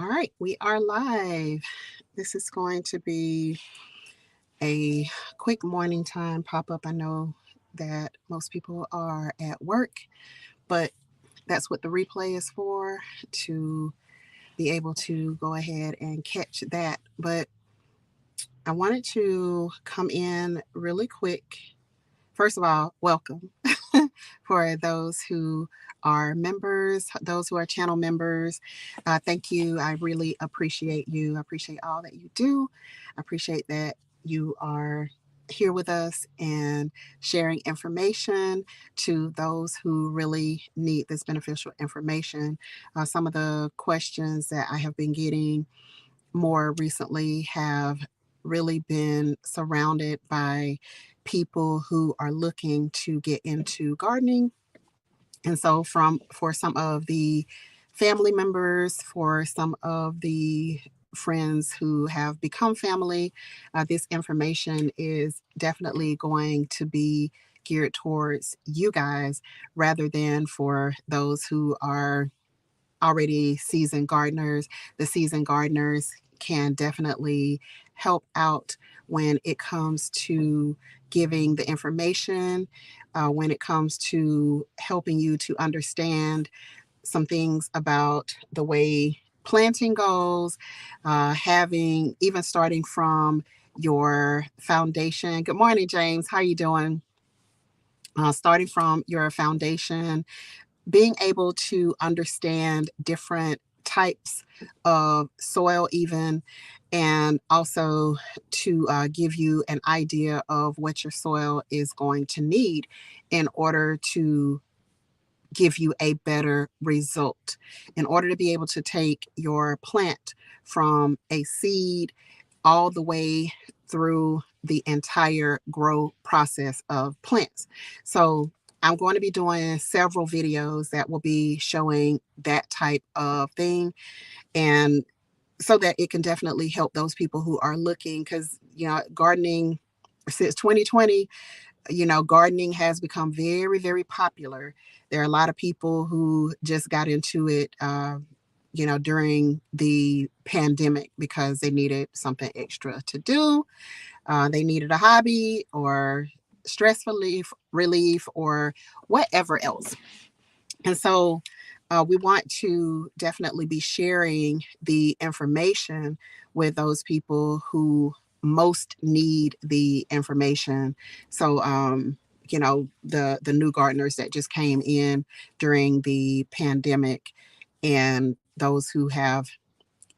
All right, we are live. This is going to be a quick morning time pop up. I know that most people are at work, but that's what the replay is for, to be able to go ahead and catch that. But I wanted to come in really quick. First of all, welcome for those who are members, those who are channel members. Thank you. I really appreciate you. I appreciate all that you do. I appreciate that you are here with us and sharing information to those who really need this beneficial information. Some of the questions that I have been getting more recently have really been surrounded by people who are looking to get into gardening. And so for some of the family members, for some of the friends who have become family, this information is definitely going to be geared towards you guys rather than for those who are already seasoned gardeners. The seasoned gardeners can definitely help out when it comes to giving the information, when it comes to helping you to understand some things about the way planting goes, having even starting from your foundation. Good morning, James. How are you doing? Starting from your foundation, being able to understand different types of soil, even, and also to give you an idea of what your soil is going to need in order to give you a better result. In order to be able to take your plant from a seed all the way through the entire grow process of plants. So I'm going to be doing several videos that will be showing that type of thing, and so that it can definitely help those people who are looking, because gardening since 2020, gardening has become very, very popular. There are a lot of people who just got into it during the pandemic because they needed something extra to do. They needed a hobby or stress relief or whatever else. And so we want to definitely be sharing the information with those people who most need the information. So, the new gardeners that just came in during the pandemic, and those who have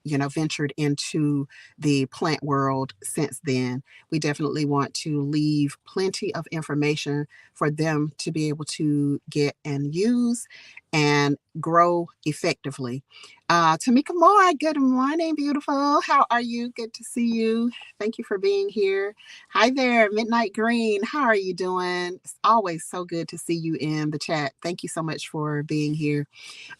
ventured into the plant world since then. We definitely want to leave plenty of information for them to be able to get and use and grow effectively. Tamika Moore, good morning, beautiful. How are you? Good to see you. Thank you for being here. Hi there, Midnight Green. How are you doing? It's always so good to see you in the chat. Thank you so much for being here.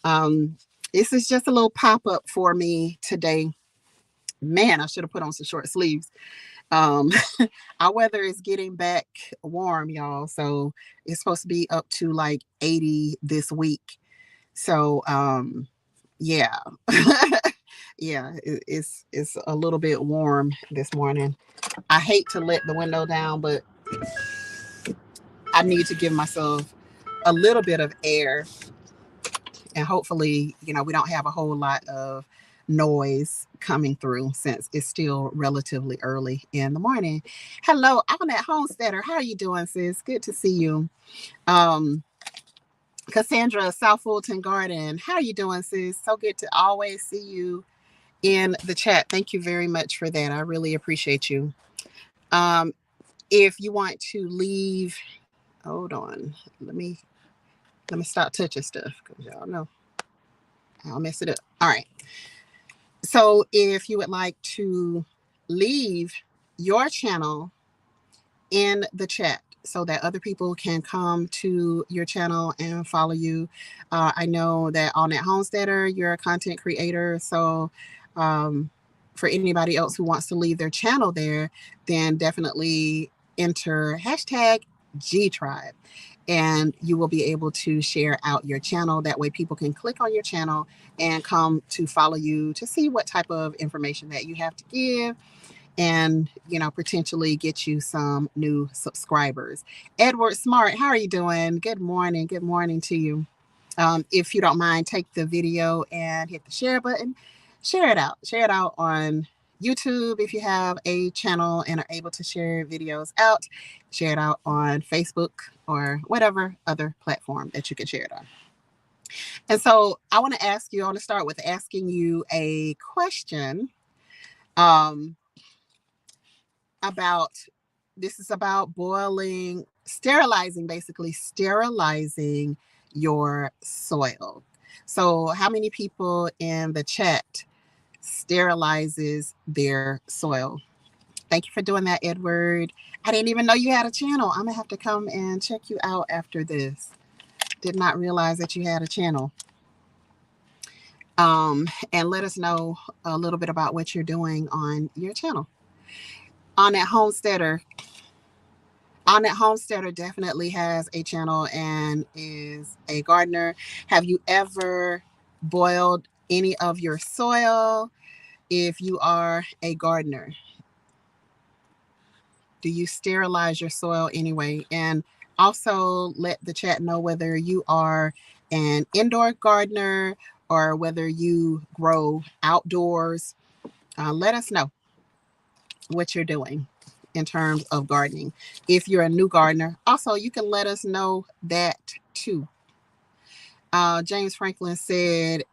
Um, this is just a little pop up for me today. Man, I should have put on some short sleeves. Um, our weather is getting back warm, y'all. So it's supposed to be up to like 80 this week. So yeah. Yeah, it's a little bit warm this morning. I hate to let the window down, but I need to give myself a little bit of air, and hopefully, we don't have a whole lot of noise coming through since it's still relatively early in the morning. Hello, I'm at Homesteader. How are you doing, sis? Good to see you. Um, Cassandra, South Fulton Garden. How are you doing, sis? So good to always see you in the chat. Thank you very much for that. I really appreciate you. Um, if you want to leave, hold on. Let me stop touching stuff because y'all know I'll mess it up. All right. So if you would like to leave your channel in the chat so that other people can come to your channel and follow you. I know that on that Homesteader, you're a content creator. So for anybody else who wants to leave their channel there, then definitely enter hashtag G Tribe. And you will be able to share out your channel. That way, people can click on your channel and come to follow you to see what type of information that you have to give, and potentially get you some new subscribers. Edward Smart, how are you doing? Good morning to you. If you don't mind, take the video and hit the share button. Share it out on YouTube if you have a channel and are able to share videos out. Share it out on Facebook or whatever other platform that you can share it on. And so I want to start with asking you a question. um, about This is about basically sterilizing your soil. So, how many people in the chat sterilizes their soil? Thank you for doing that, Edward. I didn't even know you had a channel. I'm gonna have to come and check you out after this. Did not realize that you had a channel. And let us know a little bit about what you're doing on your channel. On that homesteader, definitely has a channel and is a gardener. Have you ever boiled any of your soil? If you are a gardener, do you sterilize your soil anyway? And also let the chat know whether you are an indoor gardener or whether you grow outdoors. Let us know what you're doing in terms of gardening. If you're a new gardener, also you can let us know that too. James Franklin said,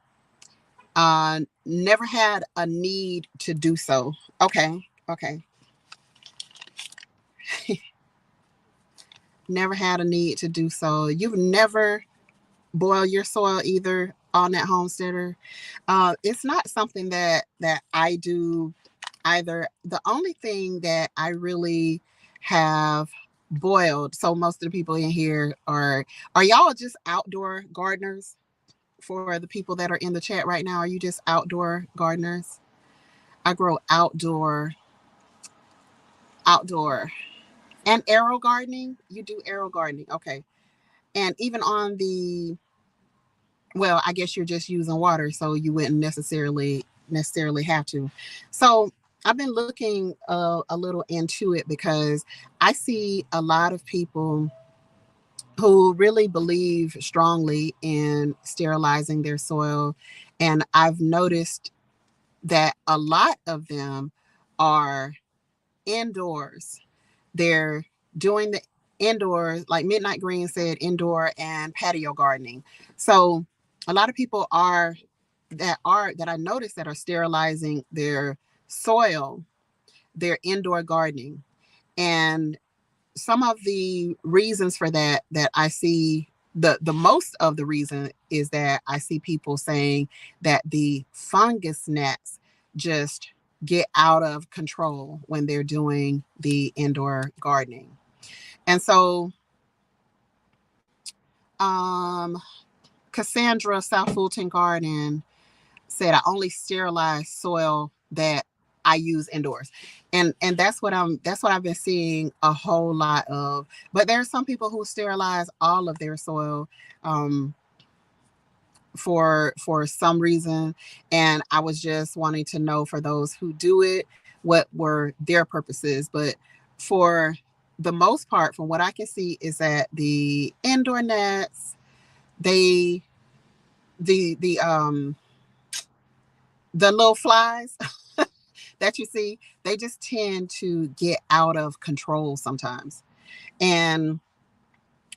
never had a need to do so. Okay. Never had a need to do so. You've never boiled your soil either on that homesteader. It's not something that I do either. The only thing that I really have boiled, so most of the people in here are y'all just outdoor gardeners? For the people that are in the chat right now, are you just outdoor gardeners? I grow outdoor and aero gardening. You do aero gardening, okay. And even on the, well, I guess you're just using water, so you wouldn't necessarily have to. So I've been looking a little into it because I see a lot of people who really believe strongly in sterilizing their soil. And I've noticed that a lot of them are indoors. They're doing the indoors, like Midnight Green said, indoor and patio gardening. So a lot of people that I noticed that are sterilizing their soil, their indoor gardening. And some of the reasons for that I see, the most of the reason is that I see people saying that the fungus gnats just get out of control when they're doing the indoor gardening. And so Cassandra South Fulton Garden said, I only sterilize soil that I use indoors. And that's what I've been seeing a whole lot of. But there are some people who sterilize all of their soil for some reason. And I was just wanting to know, for those who do it, what were their purposes. But for the most part, from what I can see, is that the indoor gnats, the little flies that you see, they just tend to get out of control sometimes. And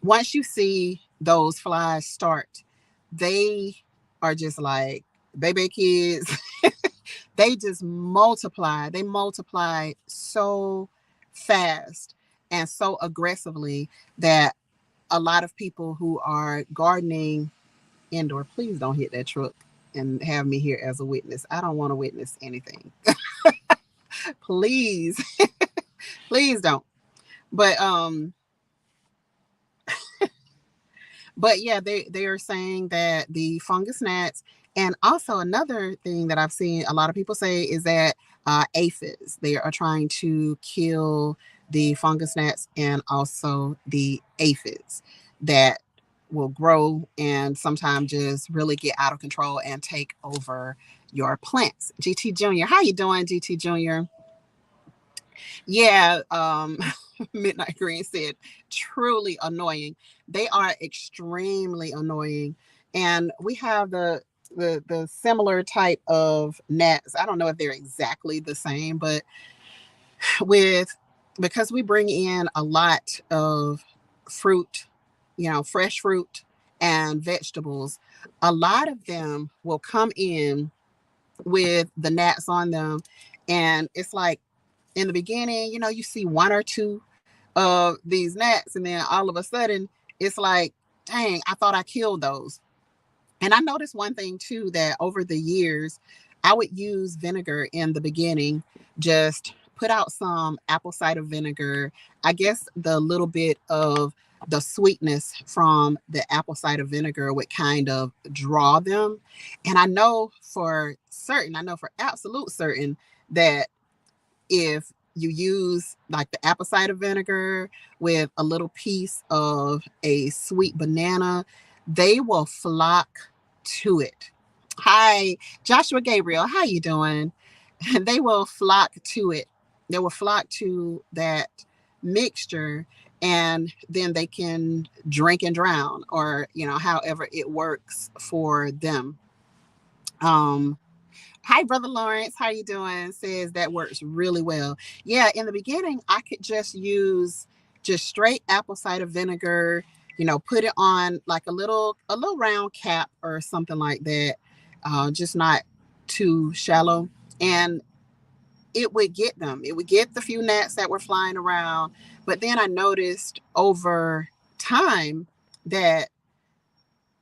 once you see those flies start, they are just like baby kids. They just multiply. They multiply so fast and so aggressively that a lot of people who are gardening indoor, please don't hit that truck and have me here as a witness. I don't want to witness anything. Please. Please don't. But yeah, they are saying that the fungus gnats, and also another thing that I've seen a lot of people say is that aphids, they are trying to kill the fungus gnats and also the aphids that will grow and sometimes just really get out of control and take over your plants. GT Junior, how you doing, GT Junior? Yeah, Midnight Green said, truly annoying. They are extremely annoying. And we have the similar type of gnats. I don't know if they're exactly the same, but with because we bring in a lot of fruit, fresh fruit and vegetables, a lot of them will come in with the gnats on them. And it's like in the beginning, you see one or two of these gnats, and then all of a sudden it's like, dang, I thought I killed those. And I noticed one thing too, that over the years, I would use vinegar in the beginning, just put out some apple cider vinegar. I guess the little bit of the sweetness from the apple cider vinegar would kind of draw them. And I know for absolute certain that if you use like the apple cider vinegar with a little piece of a sweet banana, they will flock to it. Hi, Joshua Gabriel, how you doing? They will flock to it. They will flock to that mixture, and then they can drink and drown, or however it works for them. Um, Hi, Brother Lawrence. How you doing? Says that works really well. Yeah, in the beginning, I could just use just straight apple cider vinegar. Put it on like a little round cap or something like that. Just not too shallow, and it would get them. It would get the few gnats that were flying around. But then I noticed over time that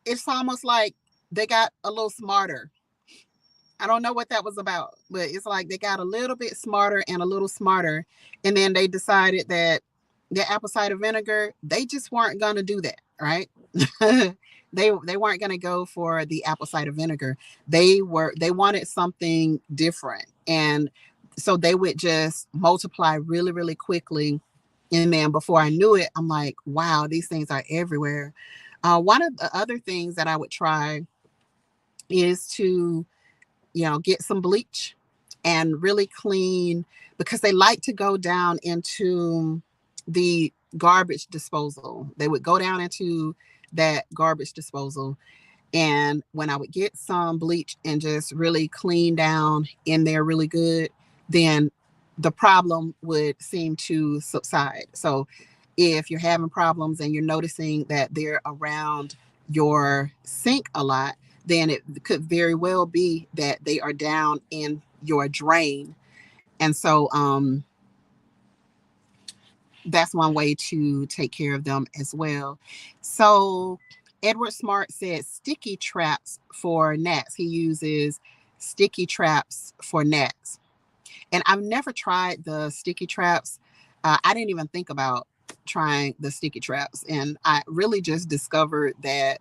it's almost like they got a little smarter. I don't know what that was about, but it's like they got a little bit smarter and a little smarter. And then they decided that the apple cider vinegar, they just weren't going to do that, right? They weren't going to go for the apple cider vinegar. They wanted something different. And so they would just multiply really, really quickly. And then before I knew it, I'm like, wow, these things are everywhere. One of the other things that I would try is to get some bleach and really clean, because they like to go down into the garbage disposal. They would go down into that garbage disposal. And when I would get some bleach and just really clean down in there really good, then the problem would seem to subside. So if you're having problems and you're noticing that they're around your sink a lot, then it could very well be that they are down in your drain. And so that's one way to take care of them as well. So Edward Smart said sticky traps for gnats. He uses sticky traps for gnats. And I've never tried the sticky traps. I didn't even think about trying the sticky traps. And I really just discovered that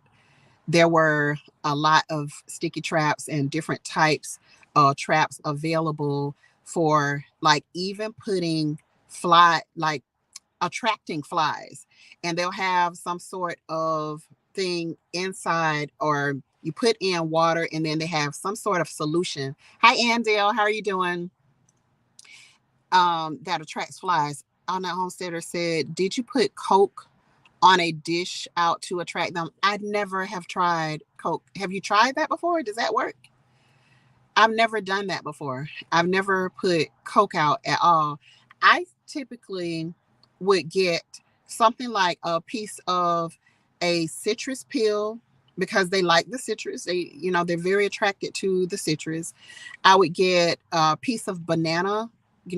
there were a lot of sticky traps and different types of traps available for like even putting like attracting flies. And they'll have some sort of thing inside, or you put in water and then they have some sort of solution. Hi, Andale, how are you doing? That attracts flies. On that Homesteader said, did you put Coke on a dish out to attract them? I never have tried Coke. Have you tried that before? Does that work? I've never done that before. I've never put Coke out at all. I typically would get something like a piece of a citrus peel, because they like the citrus. They're very attracted to the citrus. I would get a piece of banana,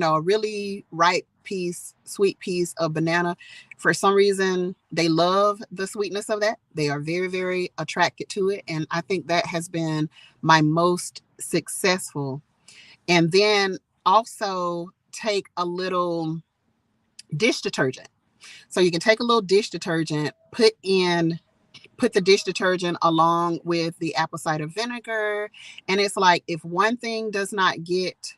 a really ripe piece, sweet piece of banana. For some reason, they love the sweetness of that. They are very, very attracted to it. And I think that has been my most successful. And then also take a little dish detergent. So you can take a little dish detergent, put the dish detergent along with the apple cider vinegar. And it's like, if one thing does not get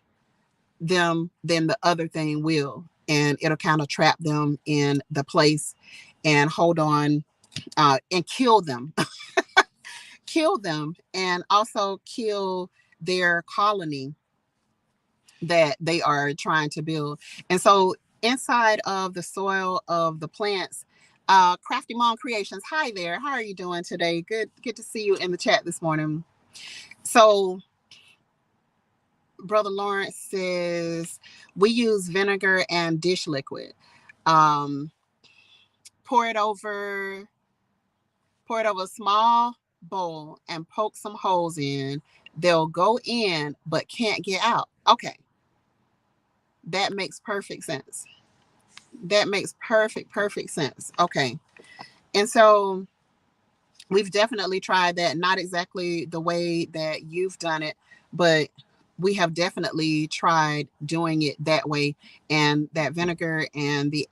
them, then the other thing will. and it'll kind of trap them in the place and hold on, and kill them. Kill them, and also kill their colony that they are trying to build. And so inside of the soil of the plants, Crafty Mom Creations, hi there, how are you doing today? Good to see you in the chat this morning. So Brother Lawrence says we use vinegar and dish liquid. um pour it over pour it over a small bowl and poke some holes in. They'll go in but can't get out. Okay, that makes perfect sense. That makes perfect sense. Okay. And so we've definitely tried that. Not exactly the way that you've done it, but we have definitely tried doing it that way. And that vinegar and the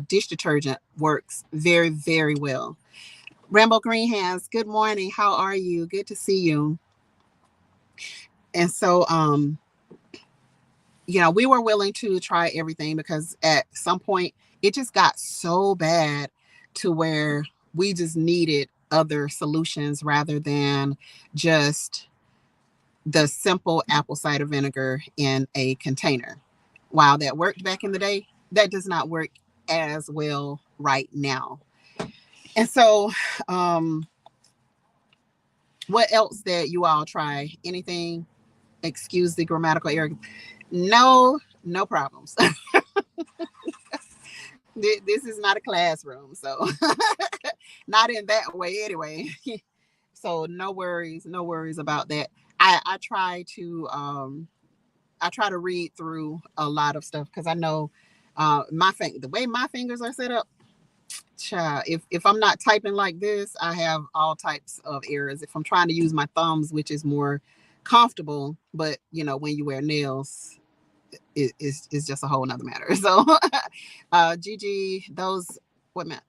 dish detergent works very well. Rambo Green Hands, good morning. How are you? Good to see you. And so we were willing to try everything because at some point it just got so bad to where we just needed other solutions rather than just the simple apple cider vinegar in a container. While that worked back in the day, that does not work as well right now. And so, what else that you all try? Anything? Excuse the grammatical error. No, no problems. This is not a classroom, so not in that way anyway. So no worries about that. I try to read through a lot of stuff because I know the way my fingers are set up. Child, if I'm not typing like this, I have all types of errors. If I'm trying to use my thumbs, which is more comfortable, but when you wear nails, it's just a whole nother matter. So, Gigi, what man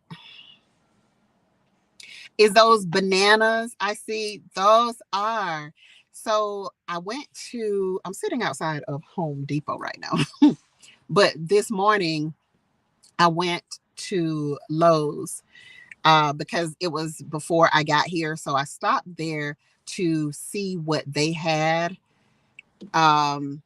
is those bananas? I see those are. So I'm sitting outside of Home Depot right now, but this morning I went to Lowe's because it was before I got here. So I stopped there to see what they had. Um,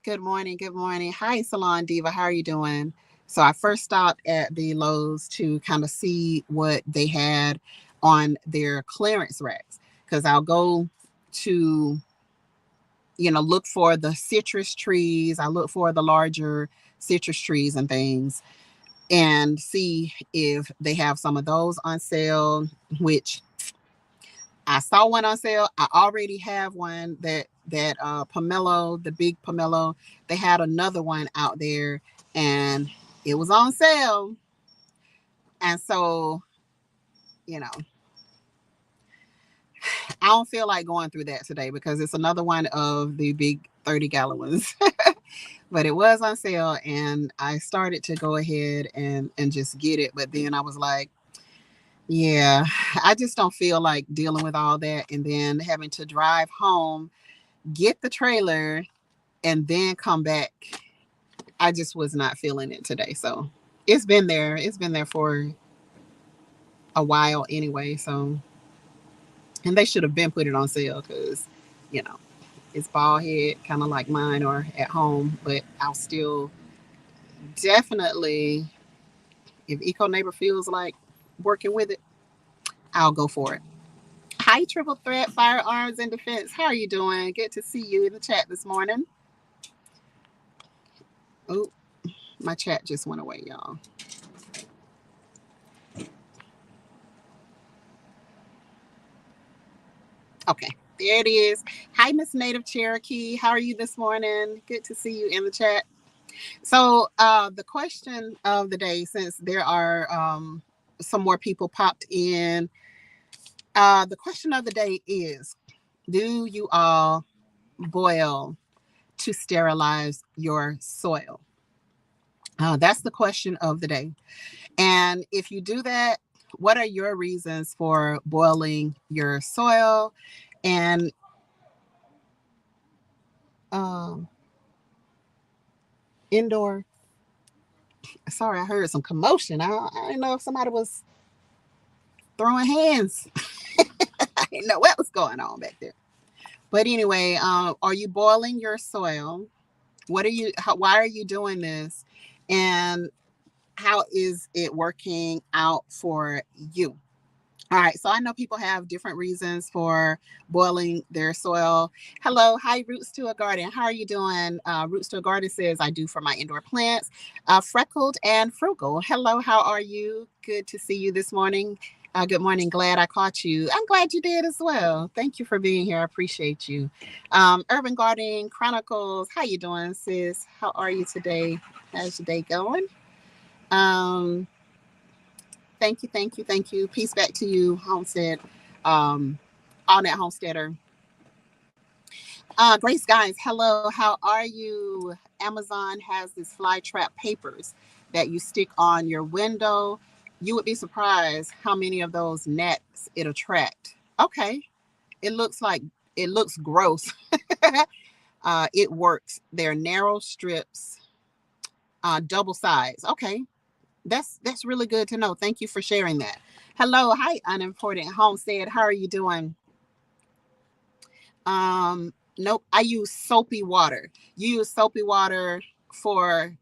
Good morning. Good morning. Hi, Salon Diva. How are you doing? So I first stopped at the Lowe's to kind of see what they had on their clearance racks because I'll go to, look for the citrus trees. I look for the larger citrus trees and things and see if they have some of those on sale, which I saw one on sale. I already have one that pomelo, the big pomelo. They had another one out there and it was on sale. And so, you know, I don't feel like going through that today because it's another one of the big 30-gallon ones. But it was on sale and I started to go ahead and just get it. But then I was like, yeah, I just don't feel like dealing with all that and then having to drive home, get the trailer, and then come back. I just was not feeling it today. So it's been there. It's been there for a while anyway. So, and they should have been put it on sale because, you know, it's bald head, kind of like mine or at home. But I'll still definitely, if Eco Neighbor feels like working with it, I'll go for it. Hi, Triple Threat Firearms and Defense. How are you doing? Good to see you in the chat this morning. Oh, my chat just went away, y'all. Okay, there it is. Hi, Miss Native Cherokee. How are you this morning? Good to see you in the chat. So, the question of the day, since there are some more people popped in, the question of the day is: do you all boil to sterilize your soil? That's the question of the day. And if you do that, what are your reasons for boiling your soil? And um, indoor Sorry, I heard some commotion. I didn't know if somebody was throwing hands. I didn't know what was going on back there. But anyway, are you boiling your soil? What are you? Why are you doing this? And how is it working out for you? All right, so I know people have different reasons for boiling their soil. Hello, hi, Roots to a Garden. How are you doing? Roots to a Garden says, I do for my indoor plants. Freckled and Frugal. Hello, how are you? Good to see you this morning. Good morning. Glad I caught you. I'm glad you did as well. Thank you for being here. I appreciate you. Urban Gardening Chronicles. How you doing, sis? How are you today? How's your day going? Um, Thank you, thank you, thank you. Peace back to you, Homestead. Um, on that Homesteader. Grace guys, hello, how are you? Amazon has this fly trap papers that you stick on your window. You would be surprised how many of those nets it attract. Okay, it looks like it looks gross. It works. They're narrow strips, double sides. Okay, that's really good to know. Thank you for sharing that. Hello, hi, unimportant homestead. How are you doing? Nope. I use soapy water. You use soapy water for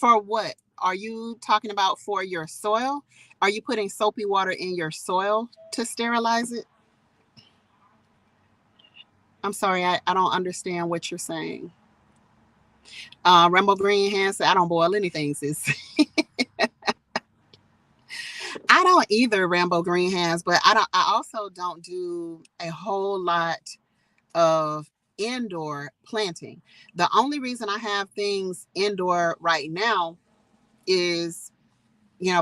what? Are you talking about for your soil? Are you putting soapy water in your soil to sterilize it? I'm sorry, I don't understand what you're saying. Rainbow Green Hands said, I don't boil anything, sis. I don't either, Rambo Green Hands, but I also don't do a whole lot of indoor planting. The only reason I have things indoor right now is,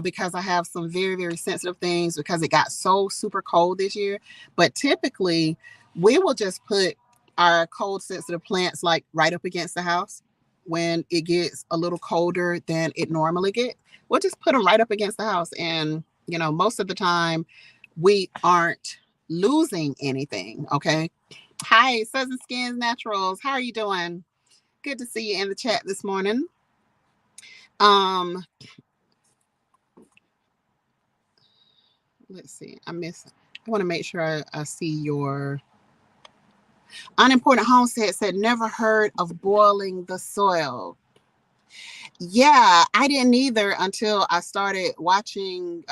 because I have some very, very sensitive things because it got so super cold this year. But typically, we will just put our cold sensitive plants like right up against the house when it gets a little colder than it normally get. We'll just put them right up against the house. And, most of the time we aren't losing anything. Okay. Hi, Southern Skins Naturals. How are you doing? Good to see you in the chat this morning. Um, let's see. I want to make sure I see your unimportant homestead said never heard of boiling the soil. Yeah, I didn't either until I started watching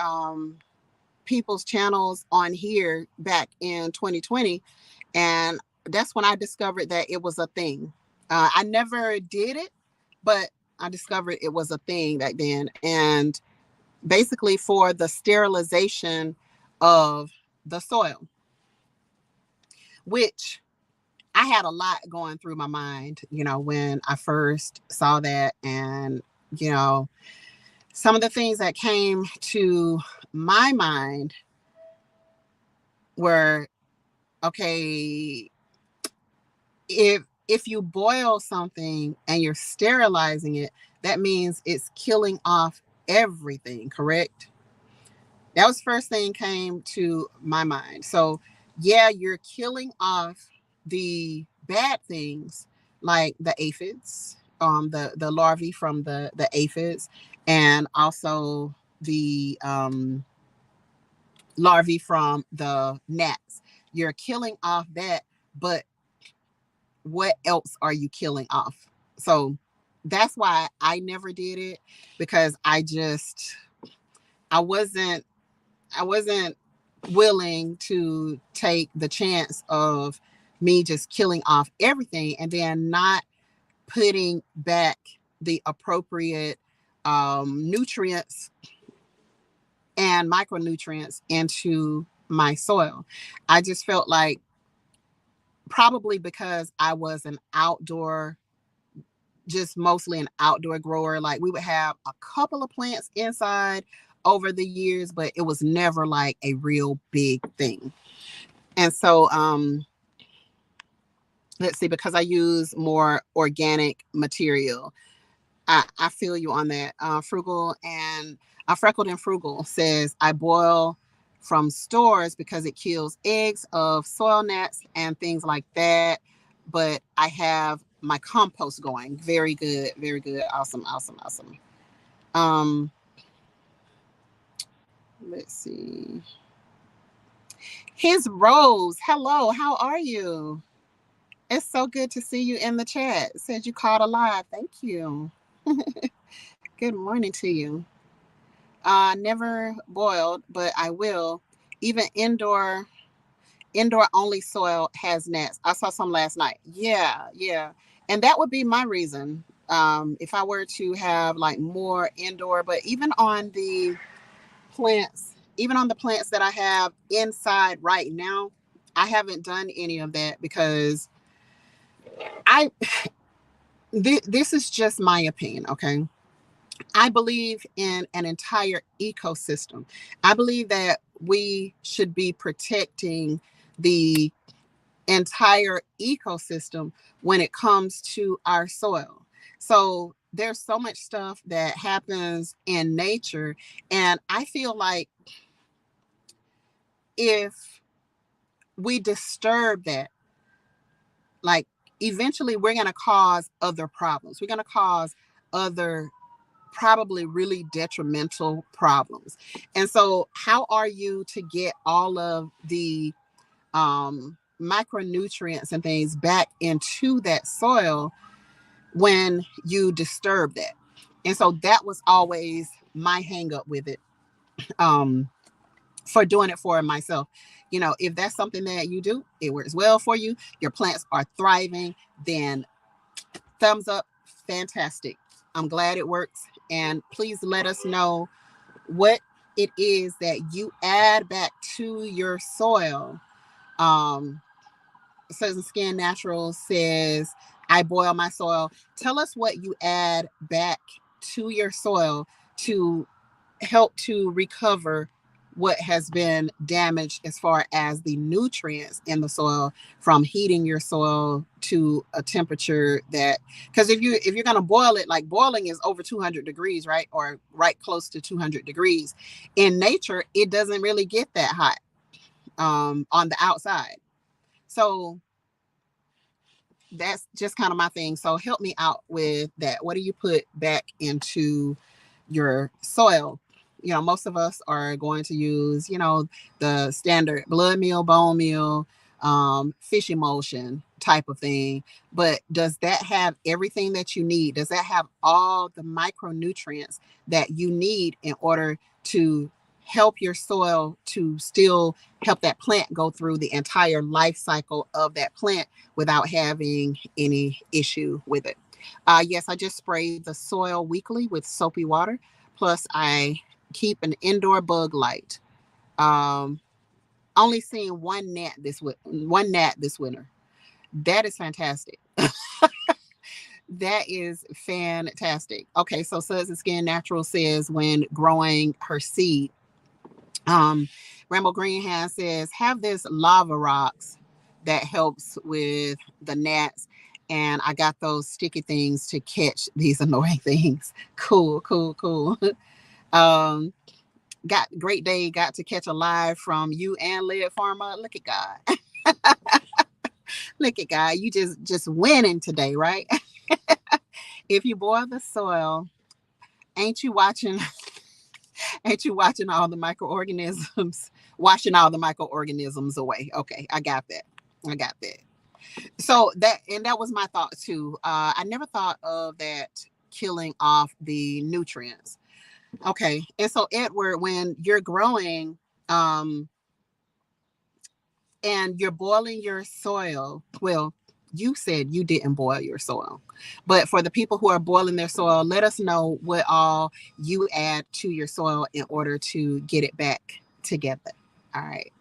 people's channels on here back in 2020. And that's when I discovered that it was a thing. I never did it, but I discovered it was a thing back then. And basically for the sterilization of the soil, which I had a lot going through my mind, when I first saw that. And, you know, some of the things that came to my mind were, okay, if you boil something and you're sterilizing it, that means it's killing off everything, correct? That was the first thing came to my mind. So yeah, you're killing off the bad things like the aphids, the larvae from the aphids, and also the larvae from the gnats. You're killing off that, but what else are you killing off? So that's why I never did it, because I wasn't I wasn't willing to take the chance of me just killing off everything and then not putting back the appropriate nutrients and micronutrients into my soil. I just felt like, probably because I was just mostly an outdoor grower, like we would have a couple of plants inside over the years, but it was never like a real big thing. And so let's see, because I use more organic material. I feel you on that. Frugal and Freckled and Frugal says, I boil from stores because it kills eggs of soil gnats and things like that. But I have my compost going. Very good. Very good. Awesome. Awesome. Awesome. Um, let's see. His Rose, hello, how are you? It's so good to see you in the chat. Said you called alive. Thank you. Good morning to you. Never boiled, but I will. Even indoor only soil has gnats. I saw some last night. Yeah, yeah. And that would be my reason. If I were to have like more indoor, but even on the plants that I have inside right now, I haven't done any of that because I this is just my opinion, okay? I believe in an entire ecosystem. I believe that we should be protecting the entire ecosystem when it comes to our soil. So there's so much stuff that happens in nature. And I feel like if we disturb that, like eventually we're going to cause other problems. We're going to cause other probably really detrimental problems. And so how are you to get all of the micronutrients and things back into that soil when you disturb that? And so that was always my hang up with it, um, for doing it for myself. You know, if that's something that you do, it works well for you, your plants are thriving, then thumbs up, fantastic. I'm glad it works. And please let us know what it is that you add back to your soil. Um, Certain Skin Natural says, I boil my soil. Tell us what you add back to your soil to help to recover what has been damaged as far as the nutrients in the soil from heating your soil to a temperature that, because if you're going to boil it, like boiling is over 200 degrees, right, or right close to 200 degrees. In nature it doesn't really get that hot on the outside. So that's just kind of my thing. So help me out with that. What do you put back into your soil? You know, most of us are going to use, the standard blood meal, bone meal, fish emulsion type of thing. But does that have everything that you need? Does that have all the micronutrients that you need in order to help your soil to still help that plant go through the entire life cycle of that plant without having any issue with it? Yes, I just spray the soil weekly with soapy water. Plus, I keep an indoor bug light. Um, Only seeing one gnat this winter. That is fantastic. That is fantastic. Okay, so Suds and Skin Natural says when growing her seed, um, Rambo Greenhand says, have this lava rocks that helps with the gnats. And I got those sticky things to catch these annoying things. Cool, cool, cool. um, Got great day, got to catch a live from you and Lead Pharma. Look at God. Look at God. You just winning today, right? If you boil the soil, ain't you watching ain't you watching all the microorganisms, washing all the microorganisms away? Okay, I got that. I got that. So that was my thought too. I never thought of that, killing off the nutrients. Okay. And so Edward, when you're growing, um, and you're boiling your soil, well, you said you didn't boil your soil, but for the people who are boiling their soil, let us know what all you add to your soil in order to get it back together. All right.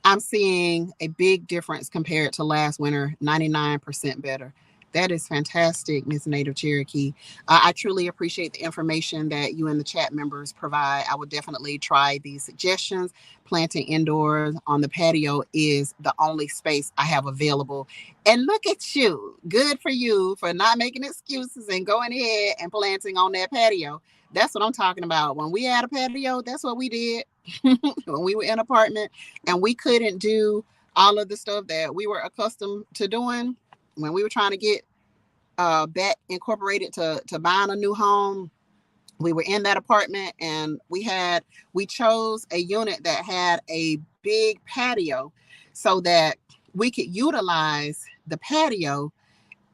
I'm seeing a big difference compared to last winter, 99% better. That is fantastic, Miss Native Cherokee. I truly appreciate the information that you and the chat members provide. I would definitely try these suggestions. Planting indoors on the patio is the only space I have available. And look at you. Good for you for not making excuses and going ahead and planting on that patio. That's what I'm talking about. When we had a patio, that's what we did. When we were in an apartment and we couldn't do all of the stuff that we were accustomed to doing when we were trying to get back incorporated to buying a new home. We were in that apartment, and we chose a unit that had a big patio so that we could utilize the patio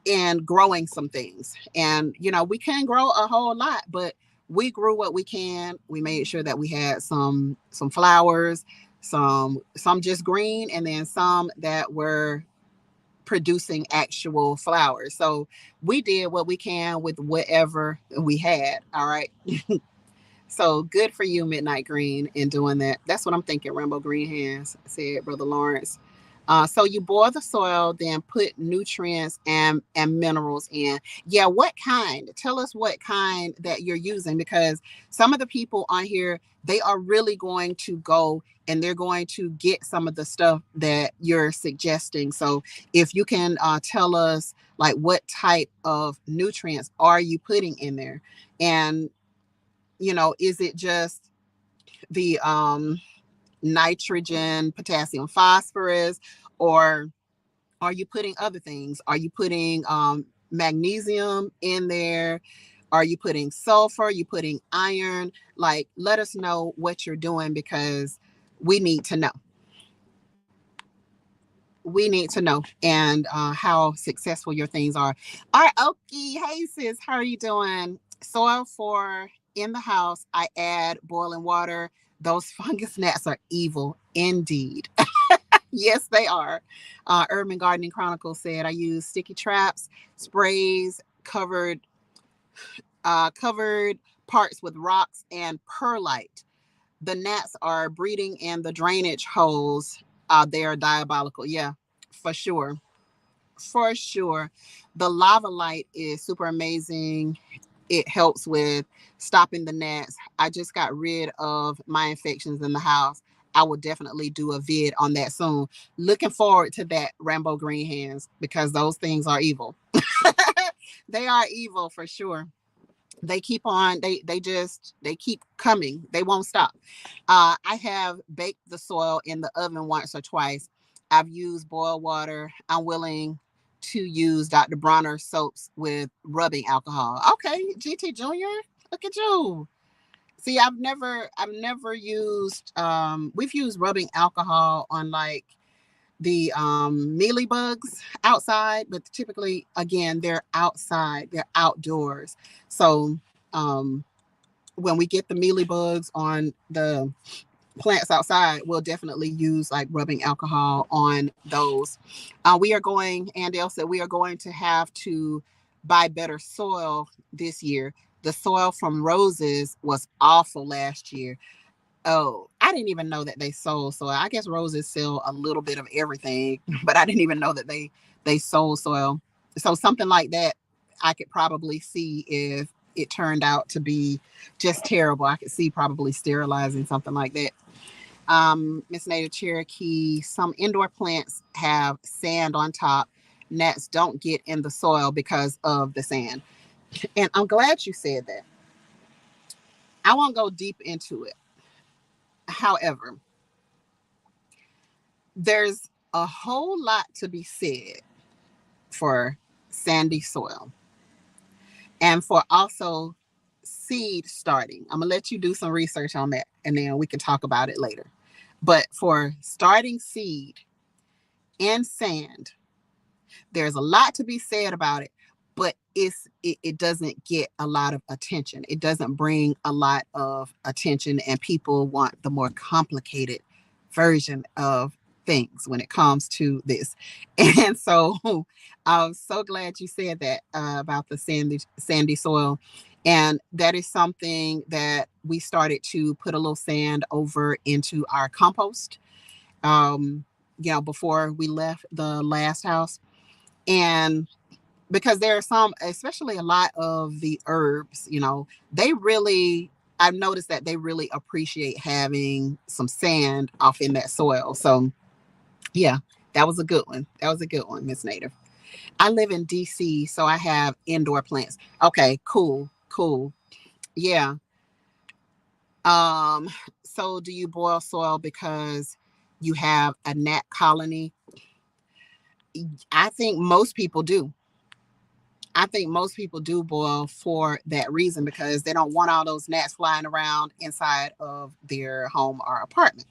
in growing some things. And we can grow a whole lot, but we grew what we can. We made sure that we had some flowers, some just green, and then some that were producing actual flowers. So we did what we can with whatever we had. All right. So good for you, Midnight Green, in doing that. That's what I'm thinking, Rainbow Green Hands, said Brother Lawrence. So you boil the soil, then put nutrients and minerals in. Yeah, what kind? Tell us what kind that you're using, because some of the people on here, they are really going to go and they're going to get some of the stuff that you're suggesting. So if you can tell us, like, what type of nutrients are you putting in there? And is it just the nitrogen, potassium, phosphorus, or are you putting other things? Are you putting magnesium in there? Are you putting sulfur? Are you putting iron? Like, let us know what you're doing, because we need to know. We need to know, and how successful your things are. All right, Okie. Hey, sis, how are you doing? Soil for in the house. I add boiling water. Those fungus gnats are evil indeed. Yes, they are. Urban Gardening Chronicle said I use sticky traps, sprays, covered parts with rocks and perlite. The gnats are breeding in the drainage holes. They are diabolical. Yeah, for sure. For sure. The lava light is super amazing. It helps with stopping the gnats. I just got rid of my infections in the house. I will definitely do a vid on that soon. Looking forward to that, Rambo Green Hands, because those things are evil. They are evil for sure. They keep on, they keep coming. They won't stop. I have baked the soil in the oven once or twice. I've used boiled water. I'm willing to use Dr. Bronner soaps with rubbing alcohol. Okay, GT Junior, look at you. See, I've never used we've used rubbing alcohol on, like, the mealy bugs outside, but typically, again, they're outside, they're outdoors. So um when we get the mealy bugs on the plants outside, we'll definitely use, like, rubbing alcohol on those. We are going, Andale said, we are going to have to buy better soil this year. The soil from Roses was awful last year. Oh, I didn't even know that they sold soil. I guess Roses sell a little bit of everything, but I didn't even know that they sold soil. So something like that, I could probably see if it turned out to be just terrible. I could see probably sterilizing something like that. Miss Native Cherokee, some indoor plants have sand on top. Gnats don't get in the soil because of the sand. And I'm glad you said that. I won't go deep into it. However, there's a whole lot to be said for sandy soil and for also seed starting. I'm going to let you do some research on that, and then we can talk about it later. But for starting seed in sand, there's a lot to be said about it, but it doesn't get a lot of attention. It doesn't bring a lot of attention, and people want the more complicated version of things when it comes to this. And so I'm so glad you said that about the sandy soil. And that is something that we started to put a little sand over into our compost, before we left the last house. And because there are some, especially a lot of the herbs, they really, I've noticed that they really appreciate having some sand off in that soil. So yeah, that was a good one. That was a good one, Miss Native. I live in DC, so I have indoor plants. Okay, cool, cool. Yeah. Um, so do you boil soil because you have a gnat colony? I think most people do. I think most people do boil for that reason because they don't want all those gnats flying around inside of their home or apartment.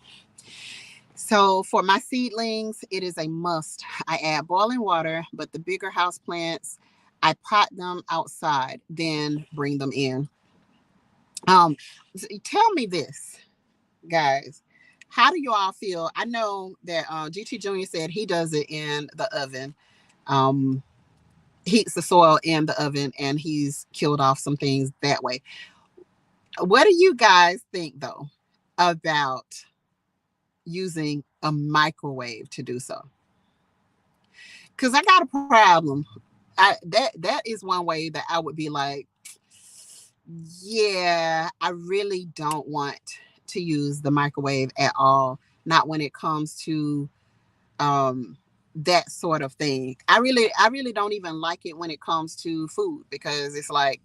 So for my seedlings, it is a must. I add boiling water, but the bigger house plants, I pot them outside, then bring them in. Tell me this, guys. How do you all feel? I know that GT Junior said he does it in the oven. Um, heats the soil in the oven, and he's killed off some things that way. What do you guys think though about using a microwave to do so? Because I got a problem. That is one way that I would be like, yeah, I really don't want to use the microwave at all. Not when it comes to um that sort of thing. I really don't even like it when it comes to food because it's like,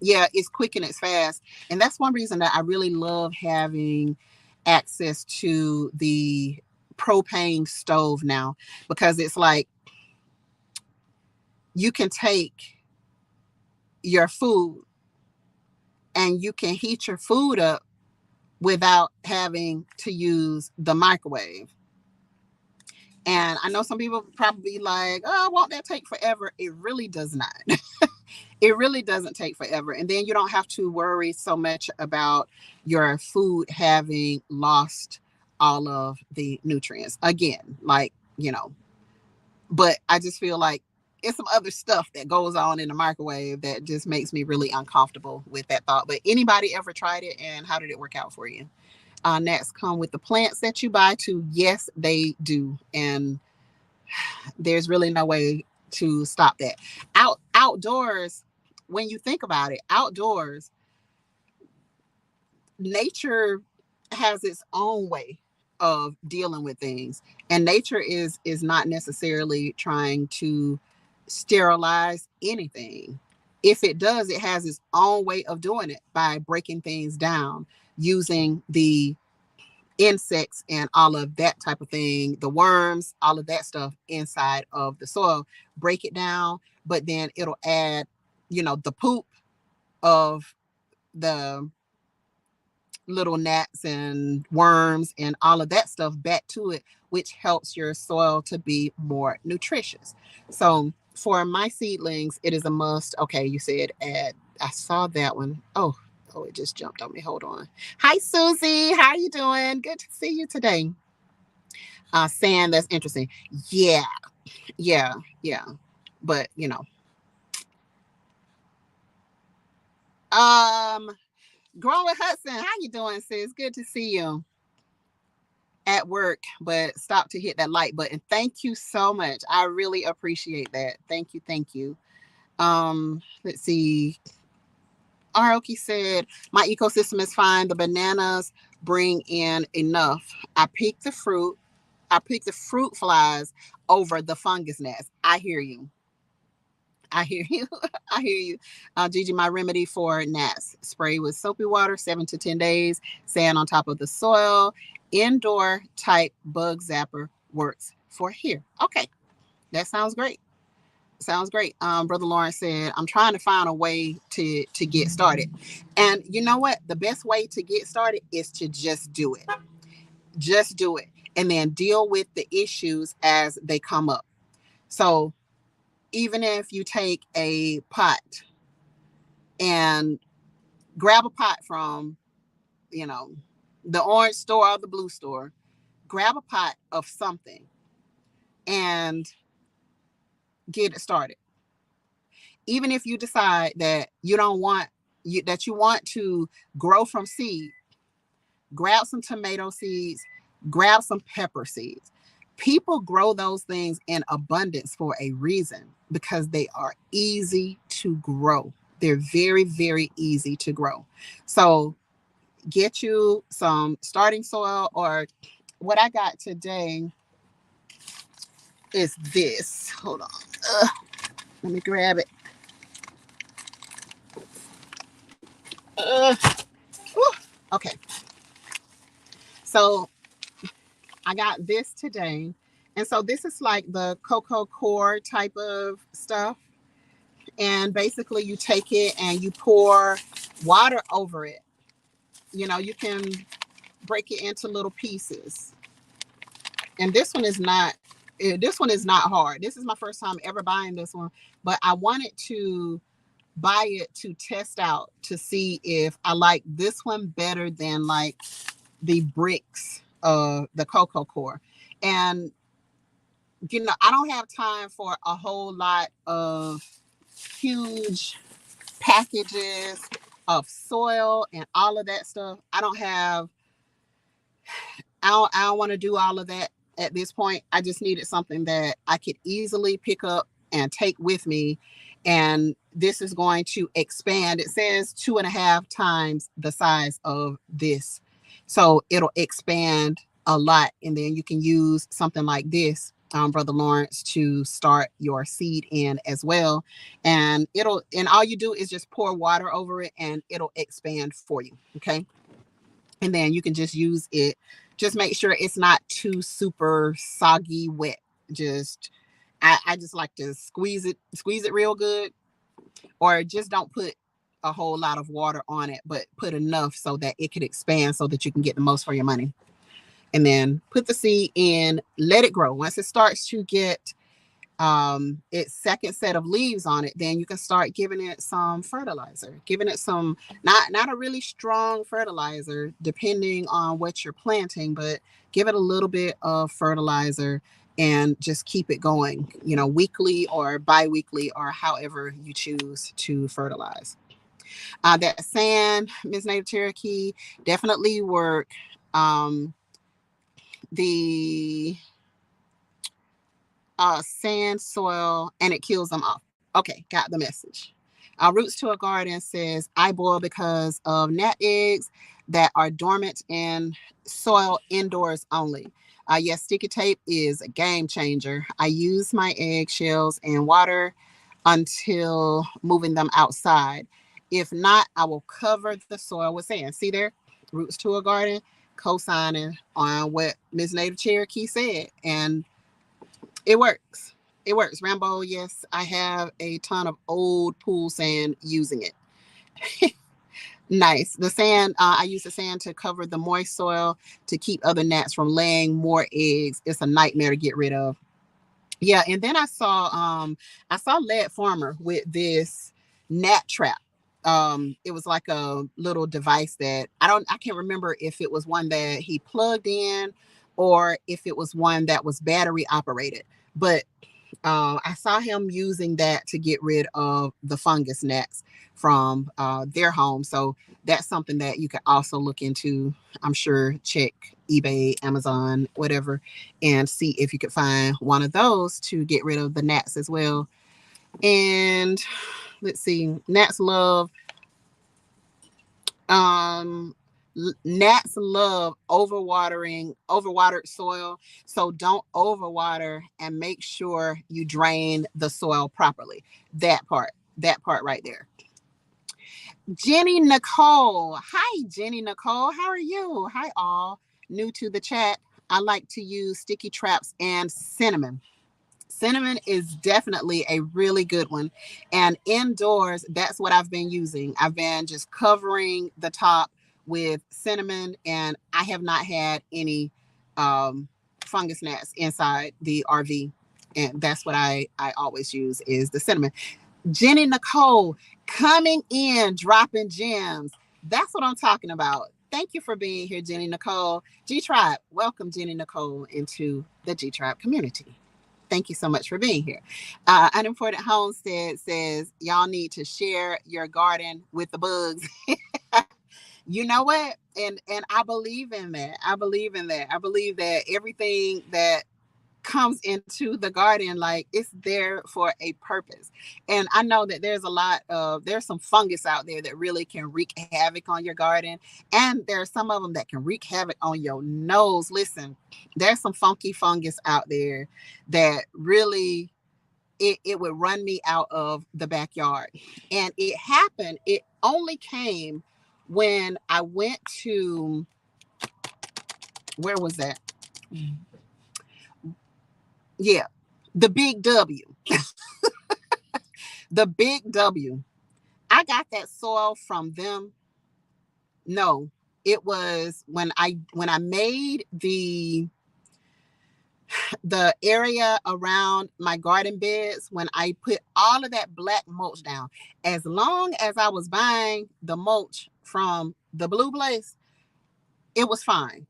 yeah, it's quick and it's fast. And that's one reason that I really love having access to the propane stove now, because it's like you can take your food and you can heat your food up without having to use the microwave. And I know some people probably like, oh, won't that take forever? It really does not. It really doesn't take forever. And then you don't have to worry so much about your food having lost all of the nutrients. Again, like, but I just feel like it's some other stuff that goes on in the microwave that just makes me really uncomfortable with that thought. But anybody ever tried it, and how did it work out for you? Gnats come with the plants that you buy too. Yes, they do. And there's really no way to stop that. Outdoors, when you think about it, outdoors, nature has its own way of dealing with things, and nature is not necessarily trying to sterilize anything. If it does, it has its own way of doing it by breaking things down, using the insects and all of that type of thing, the worms, all of that stuff inside of the soil, break it down, but then it'll add, the poop of the little gnats and worms and all of that stuff back to it, which helps your soil to be more nutritious. So for my seedlings, it is a must. Okay, you said add. I saw that one. Oh, it just jumped on me. Hold on. Hi, Susie. How you doing? Good to see you today. Sand, that's interesting. Yeah, yeah, yeah. But um, Growing Hudson, how you doing, sis? Good to see you at work, but stop to hit that like button. Thank you so much. I really appreciate that. Thank you, thank you. Let's see. Aroki said, my ecosystem is fine. The bananas bring in enough. I pick the fruit. I pick the fruit flies over the fungus gnats. I hear you. I hear you. I hear you. Gigi, my remedy for gnats: spray with soapy water, 7 to 10 days, sand on top of the soil. Indoor type bug zapper works for here. Okay, that sounds great. Sounds great. Brother Lawrence said, I'm trying to find a way to get started. And you know what? The best way to get started is to just do it. Just do it. And then deal with the issues as they come up. So even if you take a pot and grab a pot from, you know, the orange store or the blue store, grab a pot of something and get it started. Even if you decide that you don't want that you want to grow from seed, grab some tomato seeds, grab some pepper seeds. People grow those things in abundance for a reason, because they are easy to grow. They're very, very easy to grow. So get you some starting soil, or what I got today is this. Hold on. Let me grab it. Uh, okay. So I got this today. And so this is like the cocoa core type of stuff. And basically you take it and you pour water over it. You can break it into little pieces. And this one is not hard. This is my first time ever buying this one, but I wanted to buy it to test out to see if I like this one better than like the bricks of the cocoa core. And I don't have time for a whole lot of huge packages of soil and all of that stuff. I don't want to do all of that at this point. I just needed something that I could easily pick up and take with me. And this is going to expand. It says 2.5 times the size of this. So it'll expand a lot. And then you can use something like this, Brother Lawrence, to start your seed in as well. And all you do is just pour water over it and it'll expand for you. Okay. And then you can just use it. Just make sure it's not too super soggy wet. I just like to squeeze it real good, or just don't put a whole lot of water on it, but put enough so that it could expand so that you can get the most for your money. And then put the seed in, let it grow. Once it starts to get its second set of leaves on it, then you can start giving it some fertilizer, giving it some, not a really strong fertilizer depending on what you're planting, but give it a little bit of fertilizer and just keep it going, weekly or bi-weekly, or however you choose to fertilize. That sand, Ms. Native Cherokee, definitely work. The sand, soil, and it kills them off. Okay, got the message. Roots to a Garden says, I boil because of gnat eggs that are dormant in soil indoors only. Yes, sticky tape is a game changer. I use my eggshells and water until moving them outside. If not, I will cover the soil with sand. See there? Roots to a Garden co-signing on what Ms. Native Cherokee said. And it works. It works. Rambo, yes, I have a ton of old pool sand using it. Nice. The sand, I use the sand to cover the moist soil to keep other gnats from laying more eggs. It's a nightmare to get rid of. Yeah, and then I saw Lead Farmer with this gnat trap. It was like a little device that I can't remember if it was one that he plugged in or if it was one that was battery operated. But I saw him using that to get rid of the fungus gnats from their home. So that's something that you could also look into. I'm sure check eBay, Amazon, whatever, and see if you could find one of those to get rid of the gnats as well. And let's see, um gnats love overwatered soil. So don't overwater, and make sure you drain the soil properly. That part right there. Jenny Nicole. Hi, Jenny Nicole. How are you? Hi, all. New to the chat. I like to use sticky traps and cinnamon. Cinnamon is definitely a really good one. And indoors, that's what I've been using. I've been just covering the top with cinnamon, and I have not had any fungus gnats inside the RV. And that's what I always use is the cinnamon. Jenny Nicole coming in, dropping gems. That's what I'm talking about. Thank you for being here, Jenny Nicole. G Tribe, welcome Jenny Nicole into the G Tribe community. Thank you so much for being here. Unimportant Homestead says, y'all need to share your garden with the bugs. You know what? And I believe in that. I believe in that. I believe that everything that comes into the garden, like, it's there for a purpose. And I know that there's some fungus out there that really can wreak havoc on your garden, and there's some of them that can wreak havoc on your nose. Listen, there's some funky fungus out there that really, it would run me out of the backyard. And it only came when I went to, where was that? Yeah, the Big W. The Big W. I got that soil from them. No, it was when I made the area around my garden beds, when I put all of that black mulch down. As long as I was buying the mulch from the blue place, it was fine.